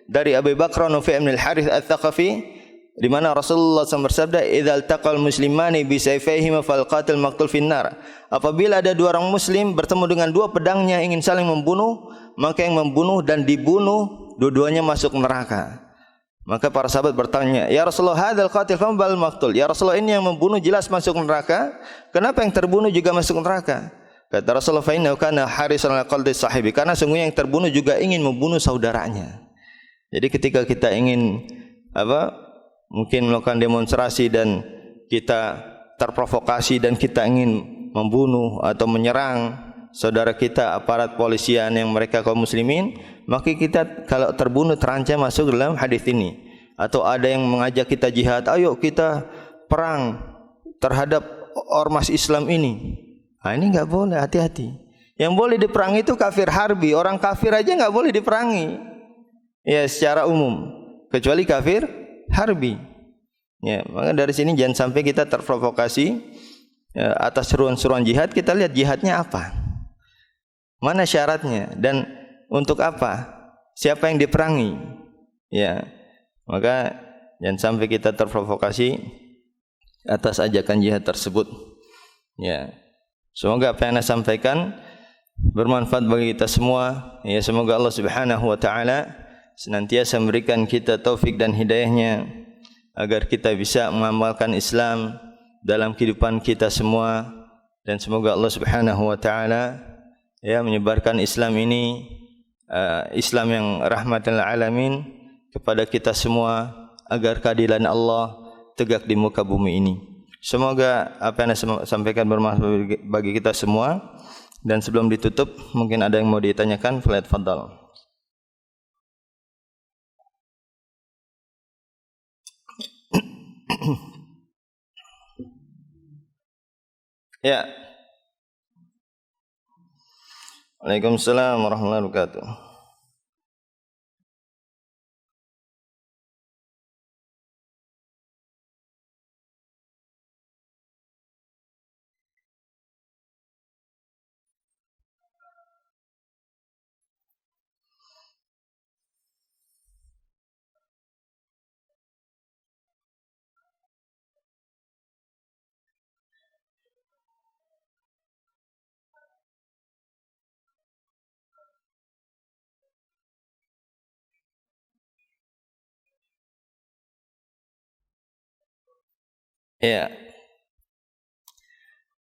[SPEAKER 2] dari Abu Bakar Nufi' bin Al-Harith Ats-Tsaqafi, di mana Rasulullah SAW bersabda, "Idzal taqal muslimani bi sayfayhima fal qatil maqtul finnar." Apabila ada dua orang muslim bertemu dengan dua pedangnya ingin saling membunuh, maka yang membunuh dan dibunuh dua-duanya masuk neraka. Maka para sahabat bertanya, "Ya Rasulullah, hadzal qatil fam bal maqtul?" Ya Rasulullah, ini yang membunuh jelas masuk neraka, kenapa yang terbunuh juga masuk neraka? Kata Rasulullah, "Fa innahu kana harisan ala qalbi sahibi." Karena sungguhnya yang terbunuh juga ingin membunuh saudaranya. Jadi ketika kita ingin mungkin melakukan demonstrasi dan kita terprovokasi dan kita ingin membunuh atau menyerang saudara kita aparat polisian yang mereka kaum muslimin, maka kita kalau terbunuh terancam masuk dalam hadis ini. atau ada yang mengajak kita jihad, ayo kita perang terhadap ormas Islam ini. Nah, ini enggak boleh, hati-hati. Yang boleh diperangi itu kafir harbi, orang kafir aja enggak boleh diperangi. Ya, secara umum, kecuali kafir harbi. Ya, maka dari sini jangan sampai kita terprovokasi atas seruan-seruan jihad. Kita lihat jihadnya apa, mana syaratnya, dan untuk apa, siapa yang diperangi. Ya, maka jangan sampai kita terprovokasi atas ajakan jihad tersebut. Ya, semoga apa yang saya sampaikan bermanfaat bagi kita semua. Ya, semoga Allah Subhanahu wa taala senantiasa memberikan kita taufik dan hidayahnya agar kita bisa mengamalkan Islam dalam kehidupan kita semua, dan semoga Allah Subhanahu wa taala ya menyebarkan Islam ini, Islam yang rahmatan lil alamin, kepada kita semua, agar keadilan Allah tegak di muka bumi ini. Semoga apa yang saya sampaikan bermanfaat bagi kita semua. Dan sebelum ditutup, mungkin ada yang mau ditanyakan, fadhal. Ya. Waalaikumsalam warahmatullahi wabarakatuh. Ya.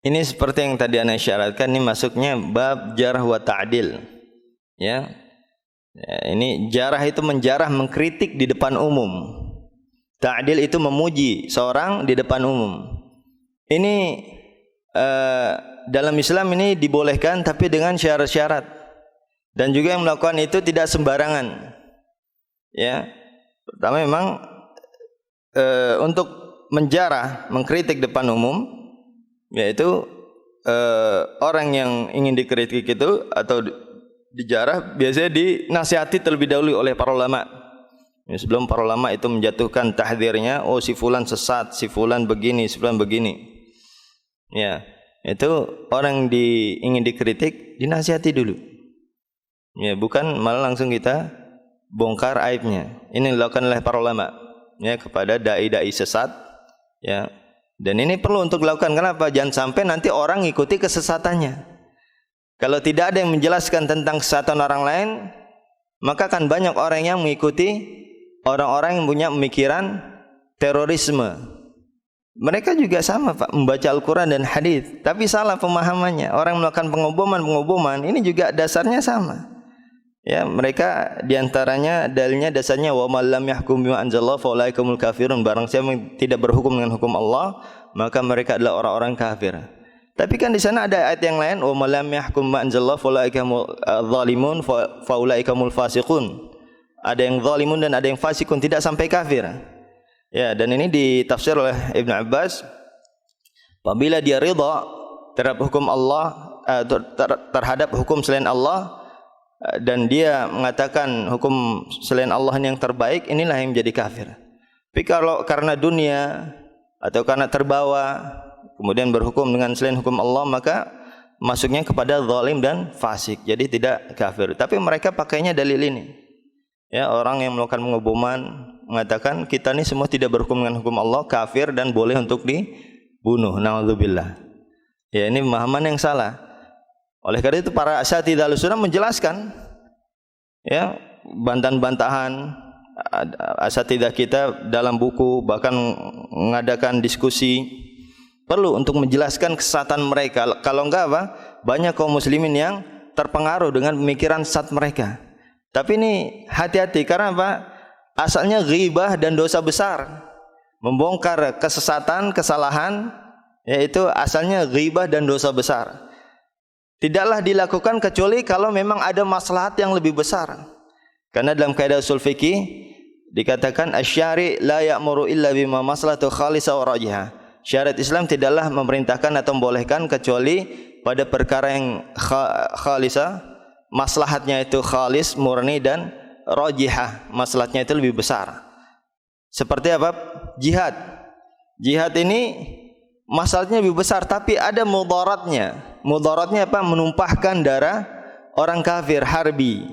[SPEAKER 2] Ini seperti yang tadi Anda syaratkan, ini masuknya bab jarh wa ta'dil. Ya. Ya, ini jarah itu menjarah, mengkritik di depan umum. Ta'dil itu memuji seorang di depan umum. Ini dalam Islam ini dibolehkan, tapi dengan syarat-syarat. Dan juga yang melakukan itu tidak sembarangan. Ya. Pertama memang untuk menjarah, mengkritik depan umum, yaitu orang yang ingin dikritik itu atau dijarah biasanya dinasihati terlebih dahulu oleh para ulama. Ya, sebelum para ulama itu menjatuhkan tahdzirnya, oh si fulan sesat, si fulan begini, si fulan begini. Ya, itu orang ingin dikritik dinasihati dulu. Ya, bukan malah langsung kita bongkar aibnya. Ini dilakukan oleh para ulama ya kepada dai-dai sesat. Ya, dan ini perlu untuk dilakukan. Kenapa? Jangan sampai nanti orang ngikuti kesesatannya. Kalau tidak ada yang menjelaskan tentang kesesatan orang lain, maka akan banyak orang yang mengikuti orang-orang yang punya pemikiran terorisme. Mereka juga sama, Pak, membaca Al-Quran dan hadis, tapi salah pemahamannya. Orang melakukan pengoboman ini juga dasarnya sama. Ya, mereka diantaranya dalilnya dasarnya wa man lam yahkum bima anzalallahu fa ulaika humul kafirun. Barang siapa yang tidak berhukum dengan hukum Allah, maka mereka adalah orang-orang kafir. Tapi kan di sana ada ayat yang lain, wa man lam yahkum bima anzalallahu fa ulaika humul zalimun fa ulaika humul fasiqun. Ada yang zalimun dan ada yang fasikun, tidak sampai kafir. Ya, dan ini ditafsir oleh Ibnu Abbas, apabila dia ridha terhadap hukum Allah, terhadap hukum selain Allah, dan dia mengatakan hukum selain Allah yang terbaik, inilah yang menjadi kafir. Tapi kalau karena dunia atau karena terbawa kemudian berhukum dengan selain hukum Allah, maka masuknya kepada zalim dan fasik, jadi tidak kafir. Tapi mereka pakainya dalil ini. Ya, orang yang melakukan pengoboman mengatakan kita ini semua tidak berhukum dengan hukum Allah, kafir dan boleh untuk dibunuh. Na'udzubillah. Ya, ini pemahaman yang salah. Oleh karena itu para asatidzah Ahlussunnah menjelaskan, ya, bantahan-bantahan asatidzah kita dalam buku, bahkan mengadakan diskusi, perlu untuk menjelaskan kesesatan mereka. Kalau enggak apa, banyak kaum muslimin yang terpengaruh dengan pemikiran sesat mereka. Tapi ini hati-hati, karena apa? Asalnya ghibah dan dosa besar. Membongkar kesesatan, kesalahan, yaitu asalnya ghibah dan dosa besar. Tidaklah dilakukan kecuali kalau memang ada maslahat yang lebih besar. Karena dalam kaidah usul fikih, dikatakan asy-syari' la ya'muru illa bima maslahatu khalisa wa rajihah. Syariat Islam tidaklah memerintahkan atau membolehkan kecuali pada perkara yang khalisa, maslahatnya itu khalis, murni, dan rajihah, maslahatnya itu lebih besar. Seperti apa? Jihad. Jihad ini masalahnya lebih besar, tapi ada mudaratnya. Mudaratnya apa? Menumpahkan darah orang kafir, harbi.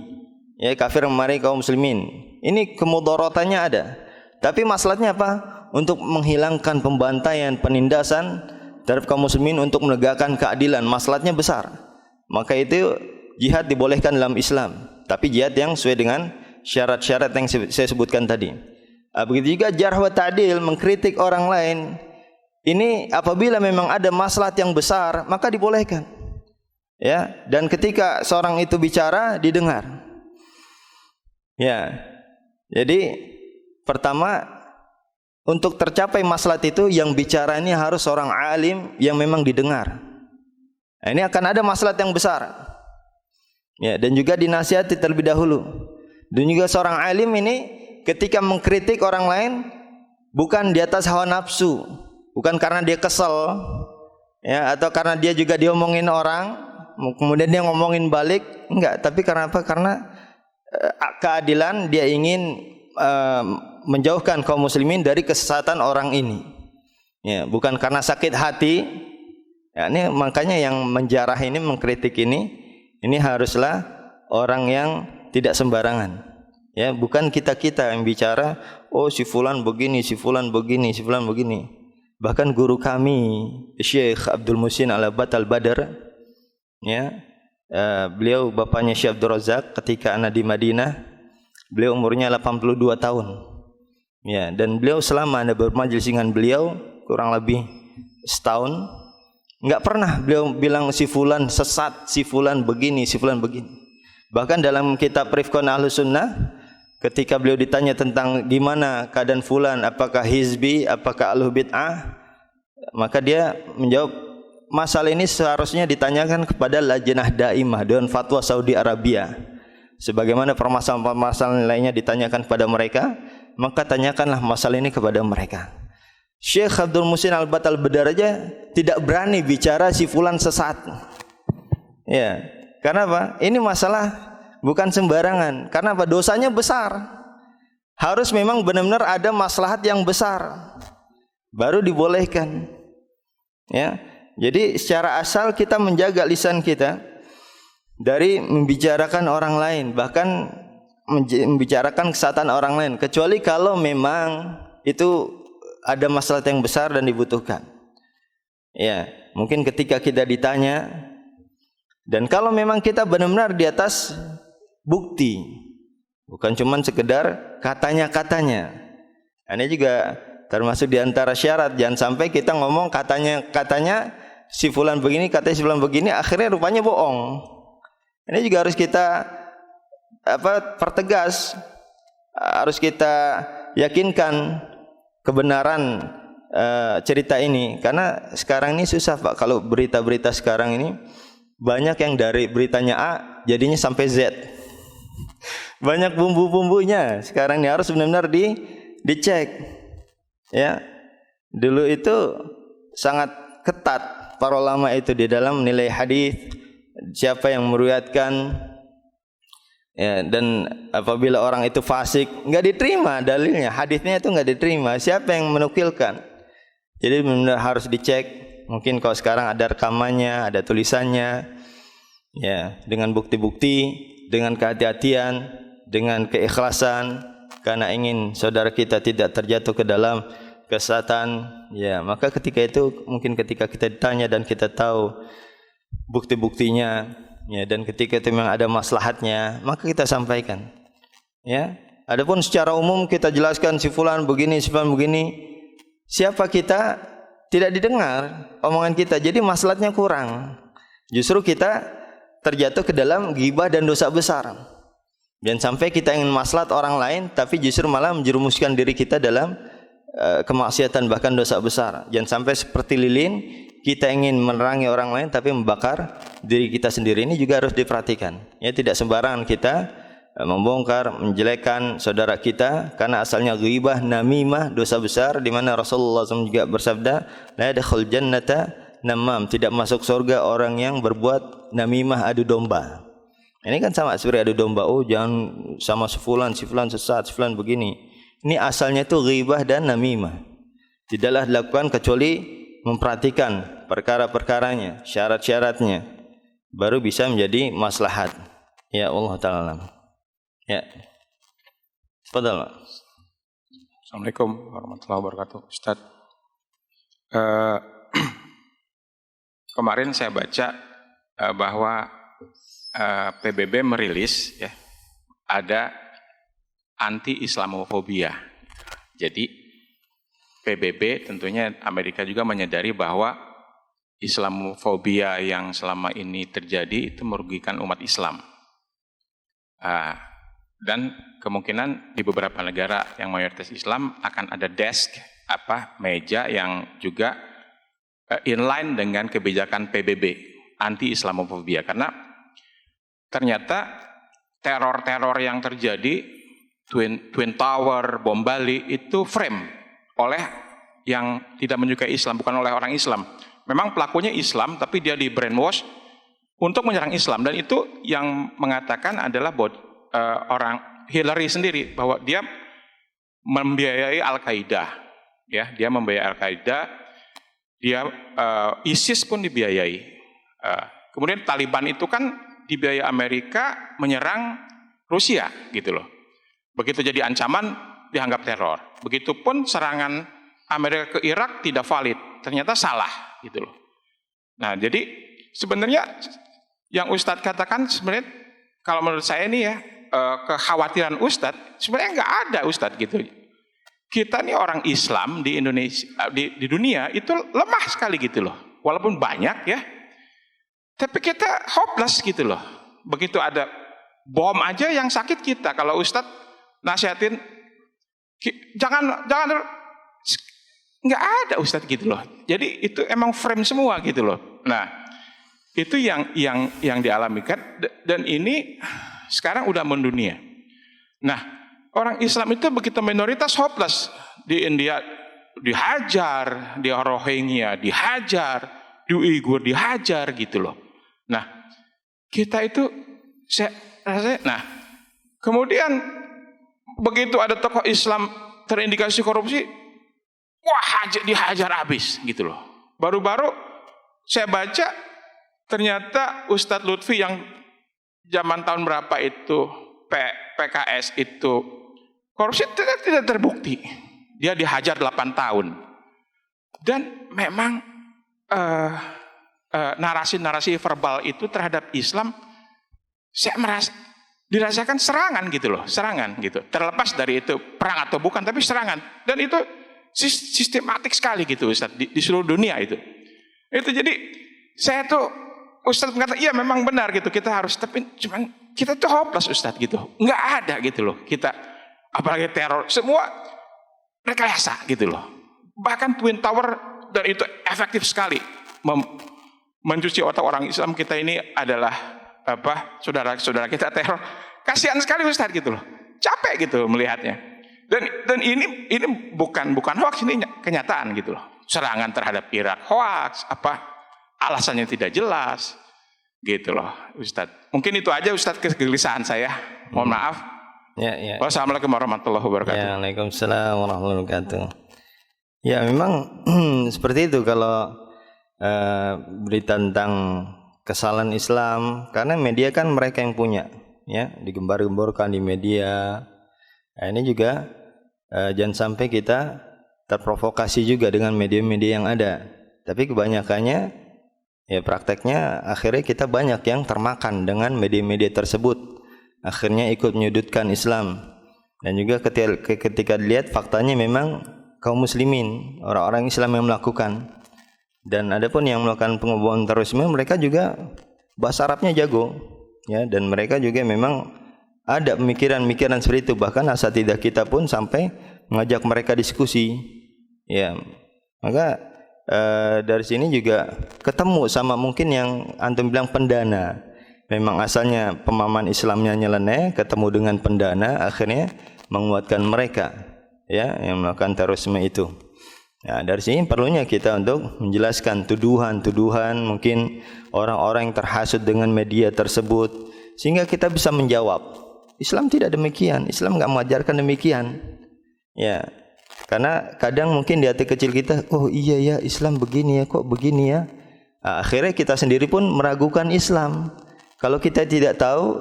[SPEAKER 2] Ya, kafir memerangi kaum muslimin. Ini kemudaratannya ada. Tapi masalahnya apa? Untuk menghilangkan pembantaian, penindasan terhadap kaum muslimin, untuk menegakkan keadilan. Masalahnya besar. Maka itu jihad dibolehkan dalam Islam. Tapi jihad yang sesuai dengan syarat-syarat yang saya sebutkan tadi. Begitu juga jarh wa ta'dil, mengkritik orang lain. Ini apabila memang ada maslahat yang besar, maka dibolehkan. Ya, dan ketika seorang itu bicara, didengar. Ya. Jadi pertama, untuk tercapai maslahat itu yang bicara ini harus seorang alim yang memang didengar. Nah, ini akan ada maslahat yang besar. Ya, dan juga dinasihati terlebih dahulu. Dan juga seorang alim ini ketika mengkritik orang lain bukan di atas hawa nafsu, bukan karena dia kesel, ya, atau karena dia juga diomongin orang, kemudian dia ngomongin balik, enggak, tapi karena apa? Karena keadilan, dia ingin menjauhkan kaum muslimin dari kesesatan orang ini. Ya, bukan karena sakit hati. Ya, ini makanya yang menjarah ini, mengkritik ini haruslah orang yang tidak sembarangan. Ya, bukan kita-kita yang bicara, oh si fulan begini, si fulan begini, si fulan begini. Bahkan guru kami, Syekh Abdul Muhsin Al-Abbad Al-Badr, ya, beliau bapaknya Syekh Abdul Razak, ketika anak di Madinah, beliau umurnya 82 tahun. Ya, dan beliau selama anda bermajelis dengan beliau kurang lebih setahun, enggak pernah beliau bilang si fulan sesat, si fulan begini, si fulan begini. Bahkan dalam kitab Rifqan Ahlus Sunnah, ketika beliau ditanya tentang gimana keadaan fulan, apakah hizbi, apakah ahlu bid'ah, maka dia menjawab, masalah ini seharusnya ditanyakan kepada Lajnah Daimah Dewan Fatwa Saudi Arabia. Sebagaimana permasalahan-permasalahan lainnya ditanyakan kepada mereka, maka tanyakanlah masalah ini kepada mereka. Syekh Abdul Muhsin Al-Abbad Al-Badr aja tidak berani bicara si fulan sesat. Ya, karena apa? Ini masalah bukan sembarangan. Karena apa? Dosanya besar. Harus memang benar-benar ada maslahat yang besar, baru dibolehkan. Ya, jadi secara asal kita menjaga lisan kita dari membicarakan orang lain, bahkan membicarakan kesalahan orang lain, kecuali kalau memang itu ada masalah yang besar dan dibutuhkan. Ya, mungkin ketika kita ditanya, dan kalau memang kita benar-benar di atas bukti, bukan cuma sekedar katanya-katanya. Ini juga termasuk di antara syarat, jangan sampai kita ngomong katanya si fulan begini, katanya si fulan begini, akhirnya rupanya bohong. Ini juga harus kita pertegas, harus kita yakinkan kebenaran cerita ini, karena sekarang ini susah Pak, kalau berita-berita sekarang ini banyak yang dari beritanya A jadinya sampai Z. Banyak bumbu-bumbunya. Sekarang ini harus benar-benar dicek. Ya. Dulu itu sangat ketat para ulama itu di dalam menilai hadis, siapa yang meriwayatkan, ya, dan apabila orang itu fasik, enggak diterima dalilnya, hadisnya itu enggak diterima. Siapa yang menukilkan? Jadi benar-benar harus dicek. Mungkin kalau sekarang ada rekamannya, ada tulisannya, ya, dengan bukti-bukti, dengan kehati-hatian, dengan keikhlasan, karena ingin saudara kita tidak terjatuh ke dalam kesesatan, ya, maka ketika itu mungkin ketika kita ditanya dan kita tahu bukti-buktinya, ya, dan ketika itu memang ada maslahatnya, maka kita sampaikan. Ya, adapun secara umum kita jelaskan si fulan begini, si fulan begini, siapa kita tidak didengar omongan kita, jadi maslahatnya kurang. Justru kita terjatuh ke dalam ghibah dan dosa besar. Jangan sampai kita ingin maslahat orang lain, tapi justru malah menjerumuskan diri kita dalam kemaksiatan, bahkan dosa besar. Jangan sampai seperti lilin, kita ingin menerangi orang lain tapi membakar diri kita sendiri. Ini juga harus diperhatikan. Ya, tidak sembarangan kita membongkar, menjelekkan saudara kita, karena asalnya ghibah, namimah, dosa besar, di mana Rasulullah SAW juga bersabda, la yadkhul jannata namam, tidak masuk surga orang yang berbuat namimah, adu domba. Ini kan sama seperti adu domba. Oh, jangan sama si fulan sesat, si fulan begini. Ini asalnya itu ghibah dan namimah. Tidaklah dilakukan kecuali memperhatikan perkara-perkaranya, syarat-syaratnya, baru bisa menjadi maslahat. Ya Allah Ta'ala. Ya. Fadal.
[SPEAKER 3] Assalamualaikum warahmatullahi wabarakatuh. Ustaz, kemarin saya baca bahwa PBB merilis ya, ada anti-Islamofobia. Jadi PBB tentunya Amerika juga menyadari bahwa Islamofobia yang selama ini terjadi itu merugikan umat Islam. Dan kemungkinan di beberapa negara yang mayoritas Islam akan ada desk, meja yang juga inline dengan kebijakan PBB, anti-Islamofobia. Karena ternyata teror-teror yang terjadi, Twin Tower, bom Bali, itu frame oleh yang tidak menyukai Islam, bukan oleh orang Islam. Memang pelakunya Islam, tapi dia di brainwash untuk menyerang Islam. Dan itu yang mengatakan adalah orang Hillary sendiri, bahwa dia membiayai Al-Qaeda. Ya, dia membiayai Al-Qaeda, dia ISIS pun dibiayai. Kemudian Taliban itu kan dibiayai Amerika menyerang Rusia, gitu loh. Begitu jadi ancaman, dianggap teror. Begitupun serangan Amerika ke Irak tidak valid, ternyata salah, gitu loh. Nah, jadi sebenarnya yang Ustadz katakan sebenarnya kalau menurut saya ini ya, kekhawatiran Ustadz sebenarnya nggak ada Ustadz gitu. Kita nih orang Islam di Indonesia, di dunia itu lemah sekali gitu loh. Walaupun banyak ya, tapi kita hopeless gitu loh. Begitu ada bom aja yang sakit kita. Kalau Ustadz nasihatin, jangan nggak ada Ustadz gitu loh. Jadi itu emang frame semua gitu loh. Nah, itu yang dialami kan, dan ini sekarang udah mendunia. Nah, orang Islam itu begitu minoritas hopeless. Di India dihajar, di Rohingya dihajar, di Uighur dihajar gitu loh. Nah, kita itu nah, kemudian begitu ada tokoh Islam terindikasi korupsi, wah dihajar habis gitu loh. Baru-baru saya baca ternyata Ustadz Lutfi yang zaman tahun berapa itu PKS itu korupsi tidak terbukti. Dia dihajar 8 tahun. Dan memang narasi-narasi verbal itu terhadap Islam saya merasa dirasakan serangan gitu loh, serangan gitu. Terlepas dari itu perang atau bukan, tapi serangan. Dan itu sistematik sekali gitu Ustadz di seluruh dunia itu. Itu jadi saya tuh Ustadz mengatakan, iya memang benar gitu, kita harus, tapi cuman kita tuh hopeless Ustadz gitu, nggak ada gitu loh, kita apalagi teror, semua rekayasa gitu loh. Bahkan Twin Tower, dan itu efektif sekali mencuci otak orang Islam kita ini adalah saudara-saudara kita teror. Kasihan sekali Ustadz gitu loh, capek gitu melihatnya. Dan ini bukan hoax, ini kenyataan gitu loh. Serangan terhadap Irak hoax, alasannya tidak jelas, gitu loh, Ustadz. Mungkin itu aja Ustadz kegelisahan saya. Mohon maaf.
[SPEAKER 2] Ya.
[SPEAKER 3] Wassalamualaikum warahmatullahi wabarakatuh.
[SPEAKER 2] Ya, waalaikumsalam warahmatullahi wabarakatuh. Ya, memang seperti itu kalau berita tentang kesalahan Islam, karena media kan mereka yang punya, ya, digembar-gemborkan di media. Nah, ini juga jangan sampai kita terprovokasi juga dengan media-media yang ada. Tapi kebanyakannya ya prakteknya akhirnya kita banyak yang termakan dengan media-media tersebut. Akhirnya ikut menyudutkan Islam. Dan juga ketika dilihat faktanya memang kaum muslimin, orang-orang Islam yang melakukan. Dan adapun yang melakukan pengeboman terorisme, mereka juga bahasa Arabnya jago, ya, dan mereka juga memang ada pemikiran-pemikiran seperti itu. Bahkan asatidzah kita pun sampai mengajak mereka diskusi. Ya, maka dari sini juga ketemu sama mungkin yang antum bilang pendana. memang asalnya pemahaman Islamnya nyeleneh, ketemu dengan pendana, akhirnya menguatkan mereka, ya, yang melakukan terorisme itu. Ya, dari sini perlunya kita untuk menjelaskan tuduhan-tuduhan mungkin orang-orang yang terhasut dengan media tersebut, sehingga kita bisa menjawab. Islam tidak demikian, Islam enggak mengajarkan demikian. Ya, karena kadang mungkin di hati kecil kita, oh iya ya Islam begini ya, kok begini ya. Nah, akhirnya kita sendiri pun meragukan Islam. Kalau kita tidak tahu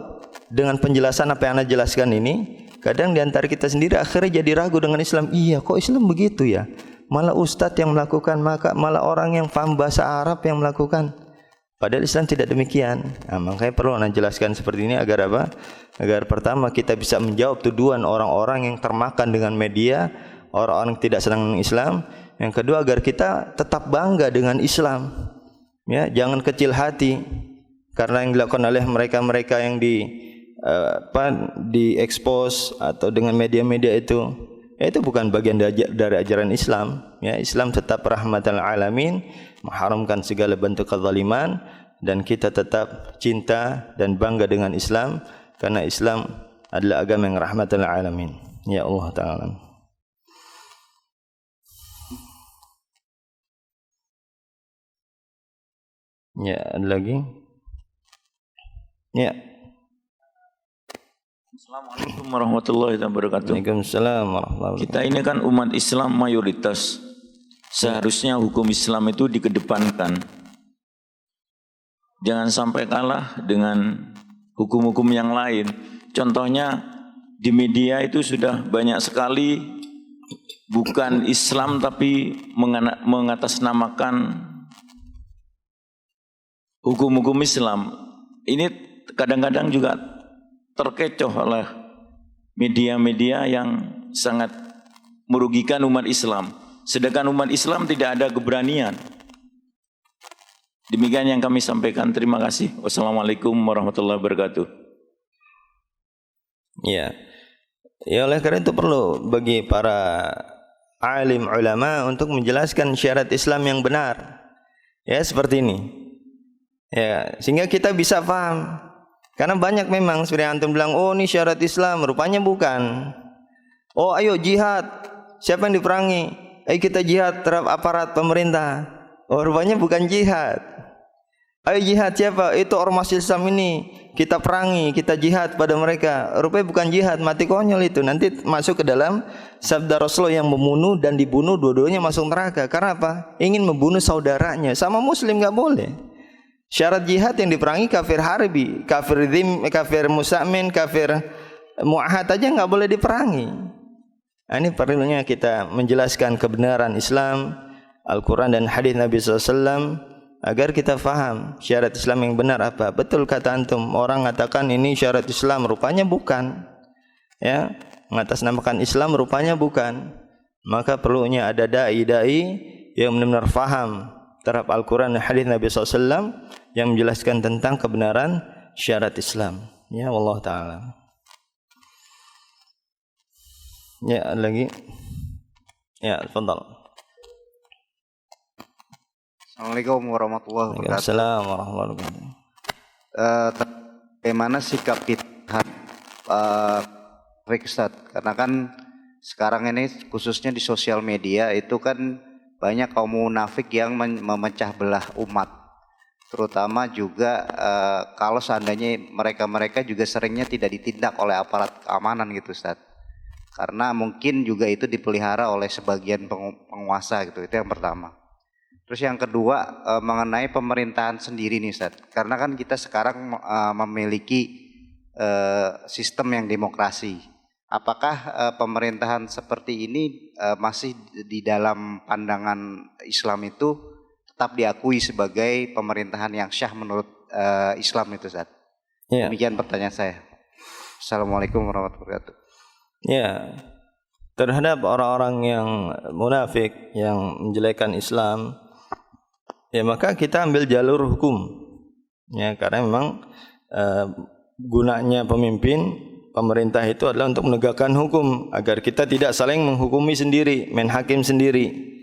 [SPEAKER 2] dengan penjelasan apa yang Anda jelaskan ini, kadang di antara kita sendiri akhirnya jadi ragu dengan Islam. Iya, kok Islam begitu ya? Malah ustadz yang melakukan, malah orang yang paham bahasa Arab yang melakukan. Padahal Islam tidak demikian. Nah, makanya perlu Anda jelaskan seperti ini agar apa? Agar pertama kita bisa menjawab tuduhan orang-orang yang termakan dengan media, orang-orang yang tidak senang dengan Islam. Yang kedua, agar kita tetap bangga dengan Islam. Ya, jangan kecil hati karena yang dilakukan oleh mereka-mereka yang diekspos atau dengan media-media itu, ya itu bukan bagian dari ajaran Islam. Ya, Islam tetap rahmatan alamin, mengharamkan segala bentuk kezaliman, dan kita tetap cinta dan bangga dengan Islam karena Islam adalah agama yang rahmatan alamin. Ya Allah Ta'ala. Ya, ada lagi? Ya.
[SPEAKER 4] Assalamualaikum warahmatullahi wabarakatuh.
[SPEAKER 2] Waalaikumsalam warahmatullahi wabarakatuh.
[SPEAKER 4] Kita ini kan umat Islam mayoritas. Seharusnya hukum Islam itu dikedepankan. Jangan sampai kalah dengan hukum-hukum yang lain. Contohnya di media itu sudah banyak sekali bukan Islam tapi mengatasnamakan hukum-hukum Islam. Ini kadang-kadang juga terkecoh oleh media-media yang sangat merugikan umat Islam. Sedangkan umat Islam tidak ada keberanian. Demikian yang kami sampaikan. Terima kasih. Wassalamualaikum warahmatullahi wabarakatuh.
[SPEAKER 2] Ya. Ya, oleh karena itu perlu bagi para alim ulama untuk menjelaskan syarat Islam yang benar. Ya, seperti ini. Ya, sehingga kita bisa paham. Karena banyak memang seperti yang antum bilang, oh ini syarat Islam, rupanya bukan. Oh ayo jihad, siapa yang diperangi? Ayo kita jihad terhadap aparat pemerintah. Oh rupanya bukan jihad. Ayo jihad siapa? Itu ormas Islam ini, kita perangi, kita jihad pada mereka. Rupanya bukan jihad, mati konyol itu. Nanti masuk ke dalam sabda Rasulullah yang membunuh dan dibunuh dua-duanya masuk neraka. Karena apa? Ingin membunuh saudaranya. Sama muslim enggak boleh. Syarat jihad yang diperangi kafir harbi, kafir musa'min, kafir mu'ahad aja enggak boleh diperangi. Nah, ini perlunya kita menjelaskan kebenaran Islam, Al-Quran dan hadis Nabi SAW agar kita faham syarat Islam yang benar apa. Betul kata antum, orang mengatakan ini syarat Islam, rupanya bukan. Ya, mengatasnamakan Islam rupanya bukan. Maka perlunya ada dai-dai yang benar-benar faham terhadap Al-Quran dan hadis Nabi SAW yang menjelaskan tentang kebenaran syarat Islam. Ya, wallahu ta'ala. Ya, lagi. Ya, tafadhal.
[SPEAKER 5] Assalamualaikum warahmatullahi wabarakatuh.
[SPEAKER 2] Waalaikumsalam warahmatullahi wabarakatuh.
[SPEAKER 5] Bagaimana sikap kita Ustaz? Karena kan sekarang ini khususnya di sosial media itu kan banyak kaum munafik yang memecah belah umat. Terutama juga kalau seandainya mereka juga seringnya tidak ditindak oleh aparat keamanan gitu Ustaz. Karena mungkin juga itu dipelihara oleh sebagian penguasa gitu. Itu yang pertama. Terus yang kedua mengenai pemerintahan sendiri nih Ustaz. Karena kan kita sekarang memiliki sistem yang demokrasi. Apakah pemerintahan seperti ini masih di dalam pandangan Islam itu tetap diakui sebagai pemerintahan yang syah menurut Islam itu Ustaz? Ya. Demikian pertanyaan saya. Assalamualaikum warahmatullahi wabarakatuh.
[SPEAKER 2] Ya, terhadap orang-orang yang munafik yang menjelekkan Islam, ya maka kita ambil jalur hukum. Ya, karena memang gunanya pemimpin pemerintah itu adalah untuk menegakkan hukum agar kita tidak saling menghukumi sendiri, main hakim sendiri.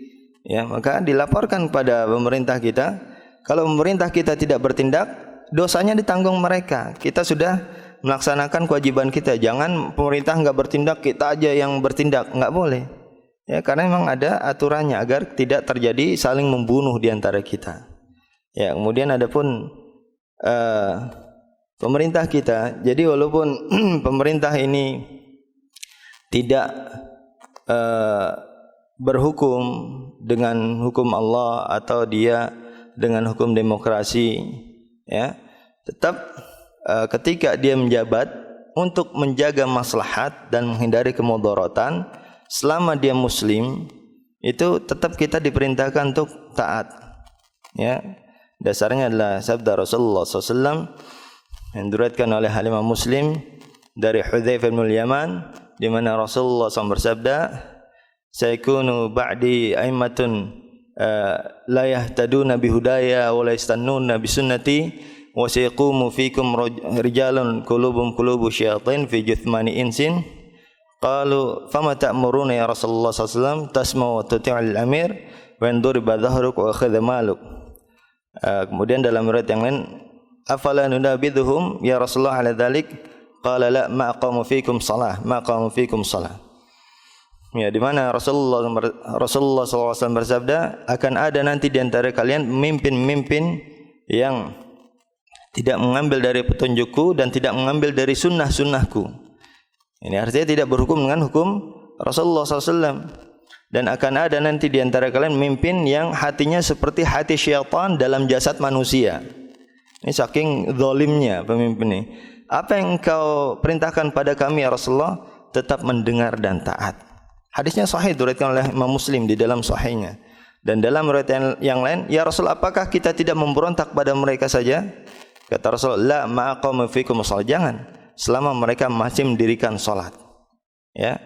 [SPEAKER 2] Ya, maka dilaporkan pada pemerintah kita. Kalau pemerintah kita tidak bertindak, dosanya ditanggung mereka. Kita sudah melaksanakan kewajiban kita. Jangan pemerintah enggak bertindak, kita aja yang bertindak, enggak boleh. Ya, karena memang ada aturannya agar tidak terjadi saling membunuh di antara kita. Ya, kemudian adapun pemerintah kita, jadi walaupun pemerintah ini tidak berhukum dengan hukum Allah atau dia dengan hukum demokrasi, ya, tetap ketika dia menjabat untuk menjaga maslahat dan menghindari kemudaratan, selama dia muslim, itu tetap kita diperintahkan untuk taat. Ya, dasarnya adalah sabda Rasulullah SAW yang diriwayatkan oleh Imam Muslim dari Hudzaifah bin Yaman, di mana Rasulullah SAW bersabda, "Saykunu ba'di aimmatun la yahtaduna bihudaya wa la yastannuna bisunnati wa sayqumu fikum rijalun qulubum qulubu syayatin fi juthmani insin." Qalu fama ta'muruna ya Rasulullah SAW? Tasma'u wa tuti'ul amir wa yanduriba dhahruk wa akhadha maluk. Kemudian dalam riwayat yang lain, afala nunabidhuhum ya Rasulullah ala dhalik? Qala la ma aqamu fikum salah, ma aqamu fikum salah. Ya, di mana Rasulullah SAW bersabda, akan ada nanti di antara kalian pemimpin-pemimpin yang tidak mengambil dari petunjukku dan tidak mengambil dari sunnah-sunnahku. Ini artinya tidak berhukum dengan hukum Rasulullah SAW. Dan akan ada nanti di antara kalian pemimpin yang hatinya seperti hati syaitan dalam jasad manusia. Ini saking zalimnya pemimpin ini. Apa yang engkau perintahkan pada kami ya Rasulullah? Tetap mendengar dan taat. Hadisnya sahih, diriwayatkan oleh Imam Muslim di dalam sahihnya. Dan dalam riwayat yang lain, ya Rasul, apakah kita tidak memberontak pada mereka saja? Kata Rasul, la ma'aqamu fikum shalah. Jangan, selama mereka masih mendirikan salat. Ya.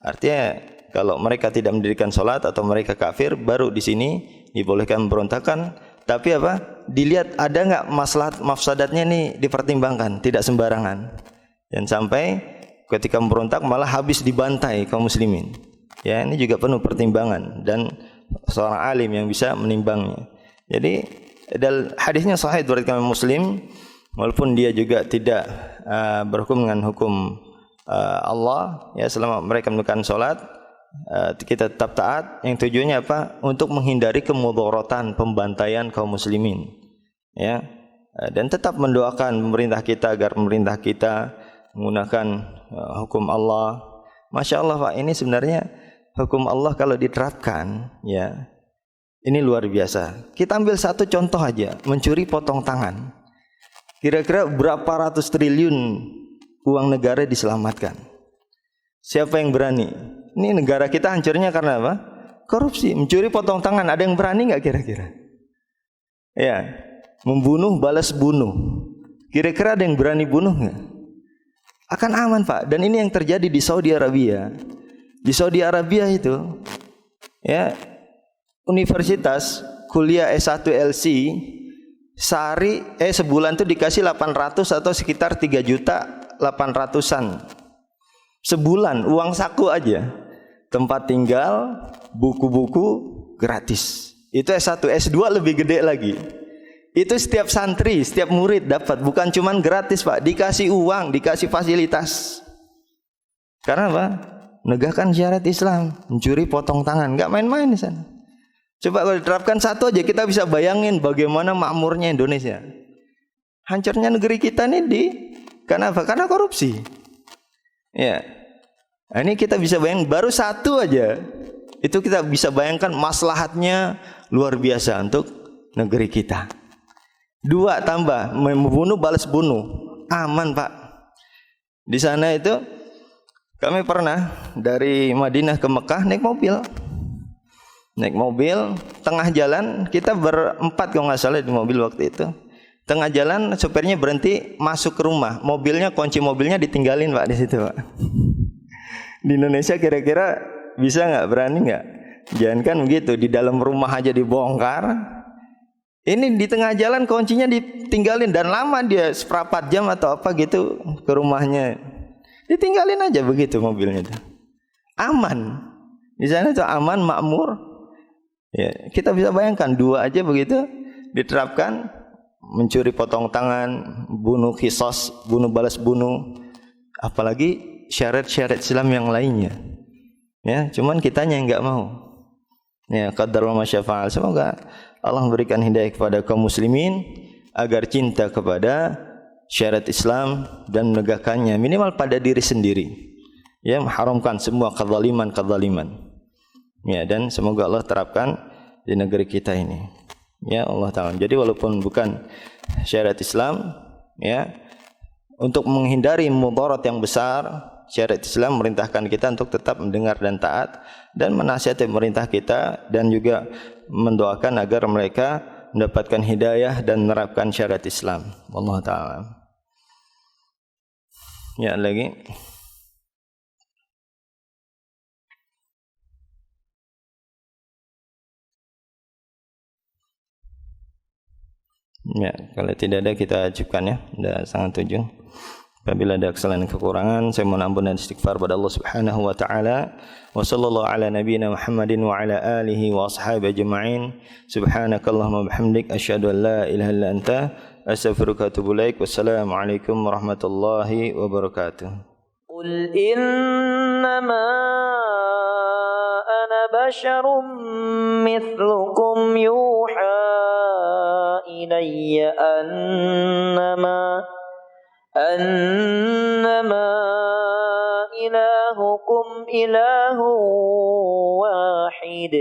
[SPEAKER 2] Artinya kalau mereka tidak mendirikan salat atau mereka kafir, baru di sini dibolehkan memberontakan. Tapi apa? Dilihat ada enggak maslahat mafsadatnya nih dipertimbangkan, tidak sembarangan. Dan sampai ketika memberontak malah habis dibantai kaum muslimin. Ya, ini juga penuh pertimbangan dan seorang alim yang bisa menimbangnya. Jadi hadisnya sahih diriwayatkan Muslim, walaupun dia juga tidak berhukum dengan hukum Allah, ya, selama mereka melakukan salat, kita tetap taat. Yang tujuannya apa? Untuk menghindari kemudaratan, pembantaian kaum muslimin. Ya. Dan tetap mendoakan pemerintah kita agar pemerintah kita menggunakan hukum Allah. Masya Allah Pak, ini sebenarnya hukum Allah kalau diterapkan, ya, ini luar biasa. Kita ambil satu contoh aja, mencuri potong tangan. Kira-kira berapa ratus triliun uang negara diselamatkan? Siapa yang berani? Ini negara kita hancurnya karena apa? Korupsi, mencuri potong tangan. Ada yang berani nggak kira-kira? Ya, membunuh balas bunuh. Kira-kira ada yang berani bunuh nggak? Akan aman Pak. Dan ini yang terjadi di Saudi Arabia. Di Saudi Arabia itu, ya, universitas kuliah S1 LC sehari sebulan tuh dikasih 800 atau sekitar 3.800.000-an sebulan, uang saku aja, tempat tinggal, buku-buku gratis. Itu S1, S2 lebih gede lagi. Itu setiap santri, setiap murid dapat, bukan cuman gratis Pak, dikasih uang, dikasih fasilitas. Karena apa? Menegakkan syariat Islam, mencuri potong tangan, nggak main-main di sana. Coba kalau diterapkan satu aja, kita bisa bayangin bagaimana makmurnya Indonesia. Hancurnya negeri kita nih karena apa? Karena korupsi. Ya, nah, ini kita bisa bayangin baru satu aja, itu kita bisa bayangkan maslahatnya luar biasa untuk negeri kita. 2 tambah, membunuh balas bunuh, aman Pak. Di sana itu kami pernah dari Madinah ke Mekah naik mobil, tengah jalan kita berempat kalau nggak salah di mobil waktu itu. Tengah jalan sopirnya berhenti masuk ke rumah, kunci mobilnya ditinggalin Pak di situ Pak. Di Indonesia kira-kira bisa nggak, berani nggak? Jangan kan begitu, di dalam rumah aja dibongkar. Ini di tengah jalan kuncinya ditinggalin dan lama dia seperempat jam atau apa gitu ke rumahnya. Ditinggalin aja begitu mobilnya itu. Aman. Di sana itu aman, makmur. Ya, kita bisa bayangkan 2 aja begitu diterapkan, mencuri potong tangan, bunuh qisas, bunuh balas bunuh, apalagi syariat-syariat Islam yang lainnya. Ya, cuman kitanya yang enggak mau. Ya, qadarullah ma syafa'al. Semoga Allah memberikan hidayah kepada kaum muslimin agar cinta kepada syariat Islam dan menegakkannya minimal pada diri sendiri. Ya, mengharamkan semua kezaliman. Ya, dan semoga Allah terapkan di negeri kita ini. Ya Allah Ta'ala. Jadi walaupun bukan syariat Islam, ya, untuk menghindari mudarat yang besar, syariat Islam merintahkan kita untuk tetap mendengar dan taat dan menasihati pemerintah kita dan juga mendoakan agar mereka mendapatkan hidayah dan menerapkan syariat Islam. Allah Ta'ala. Ya, lagi. Ya, kalau tidak ada kita ajukan ya. Sudah sangat 7. Apabila ada kesalahan kekurangan, saya mohon ampun dan istighfar pada Allah Subhanahu wa taala. Wa sallallahu ala nabiyyina Muhammadin wa ala alihi wa ashabihi ajma'in. Subhanakallahumma bihamdik asyhadu an la ilaha illa anta astaghfiruka wa atubu ilaik. Wassalamualaikum warahmatullahi wabarakatuh.
[SPEAKER 1] Qul innama ana basyarum mithlukum yuha ilayya annama ilahukum ilahu wahid.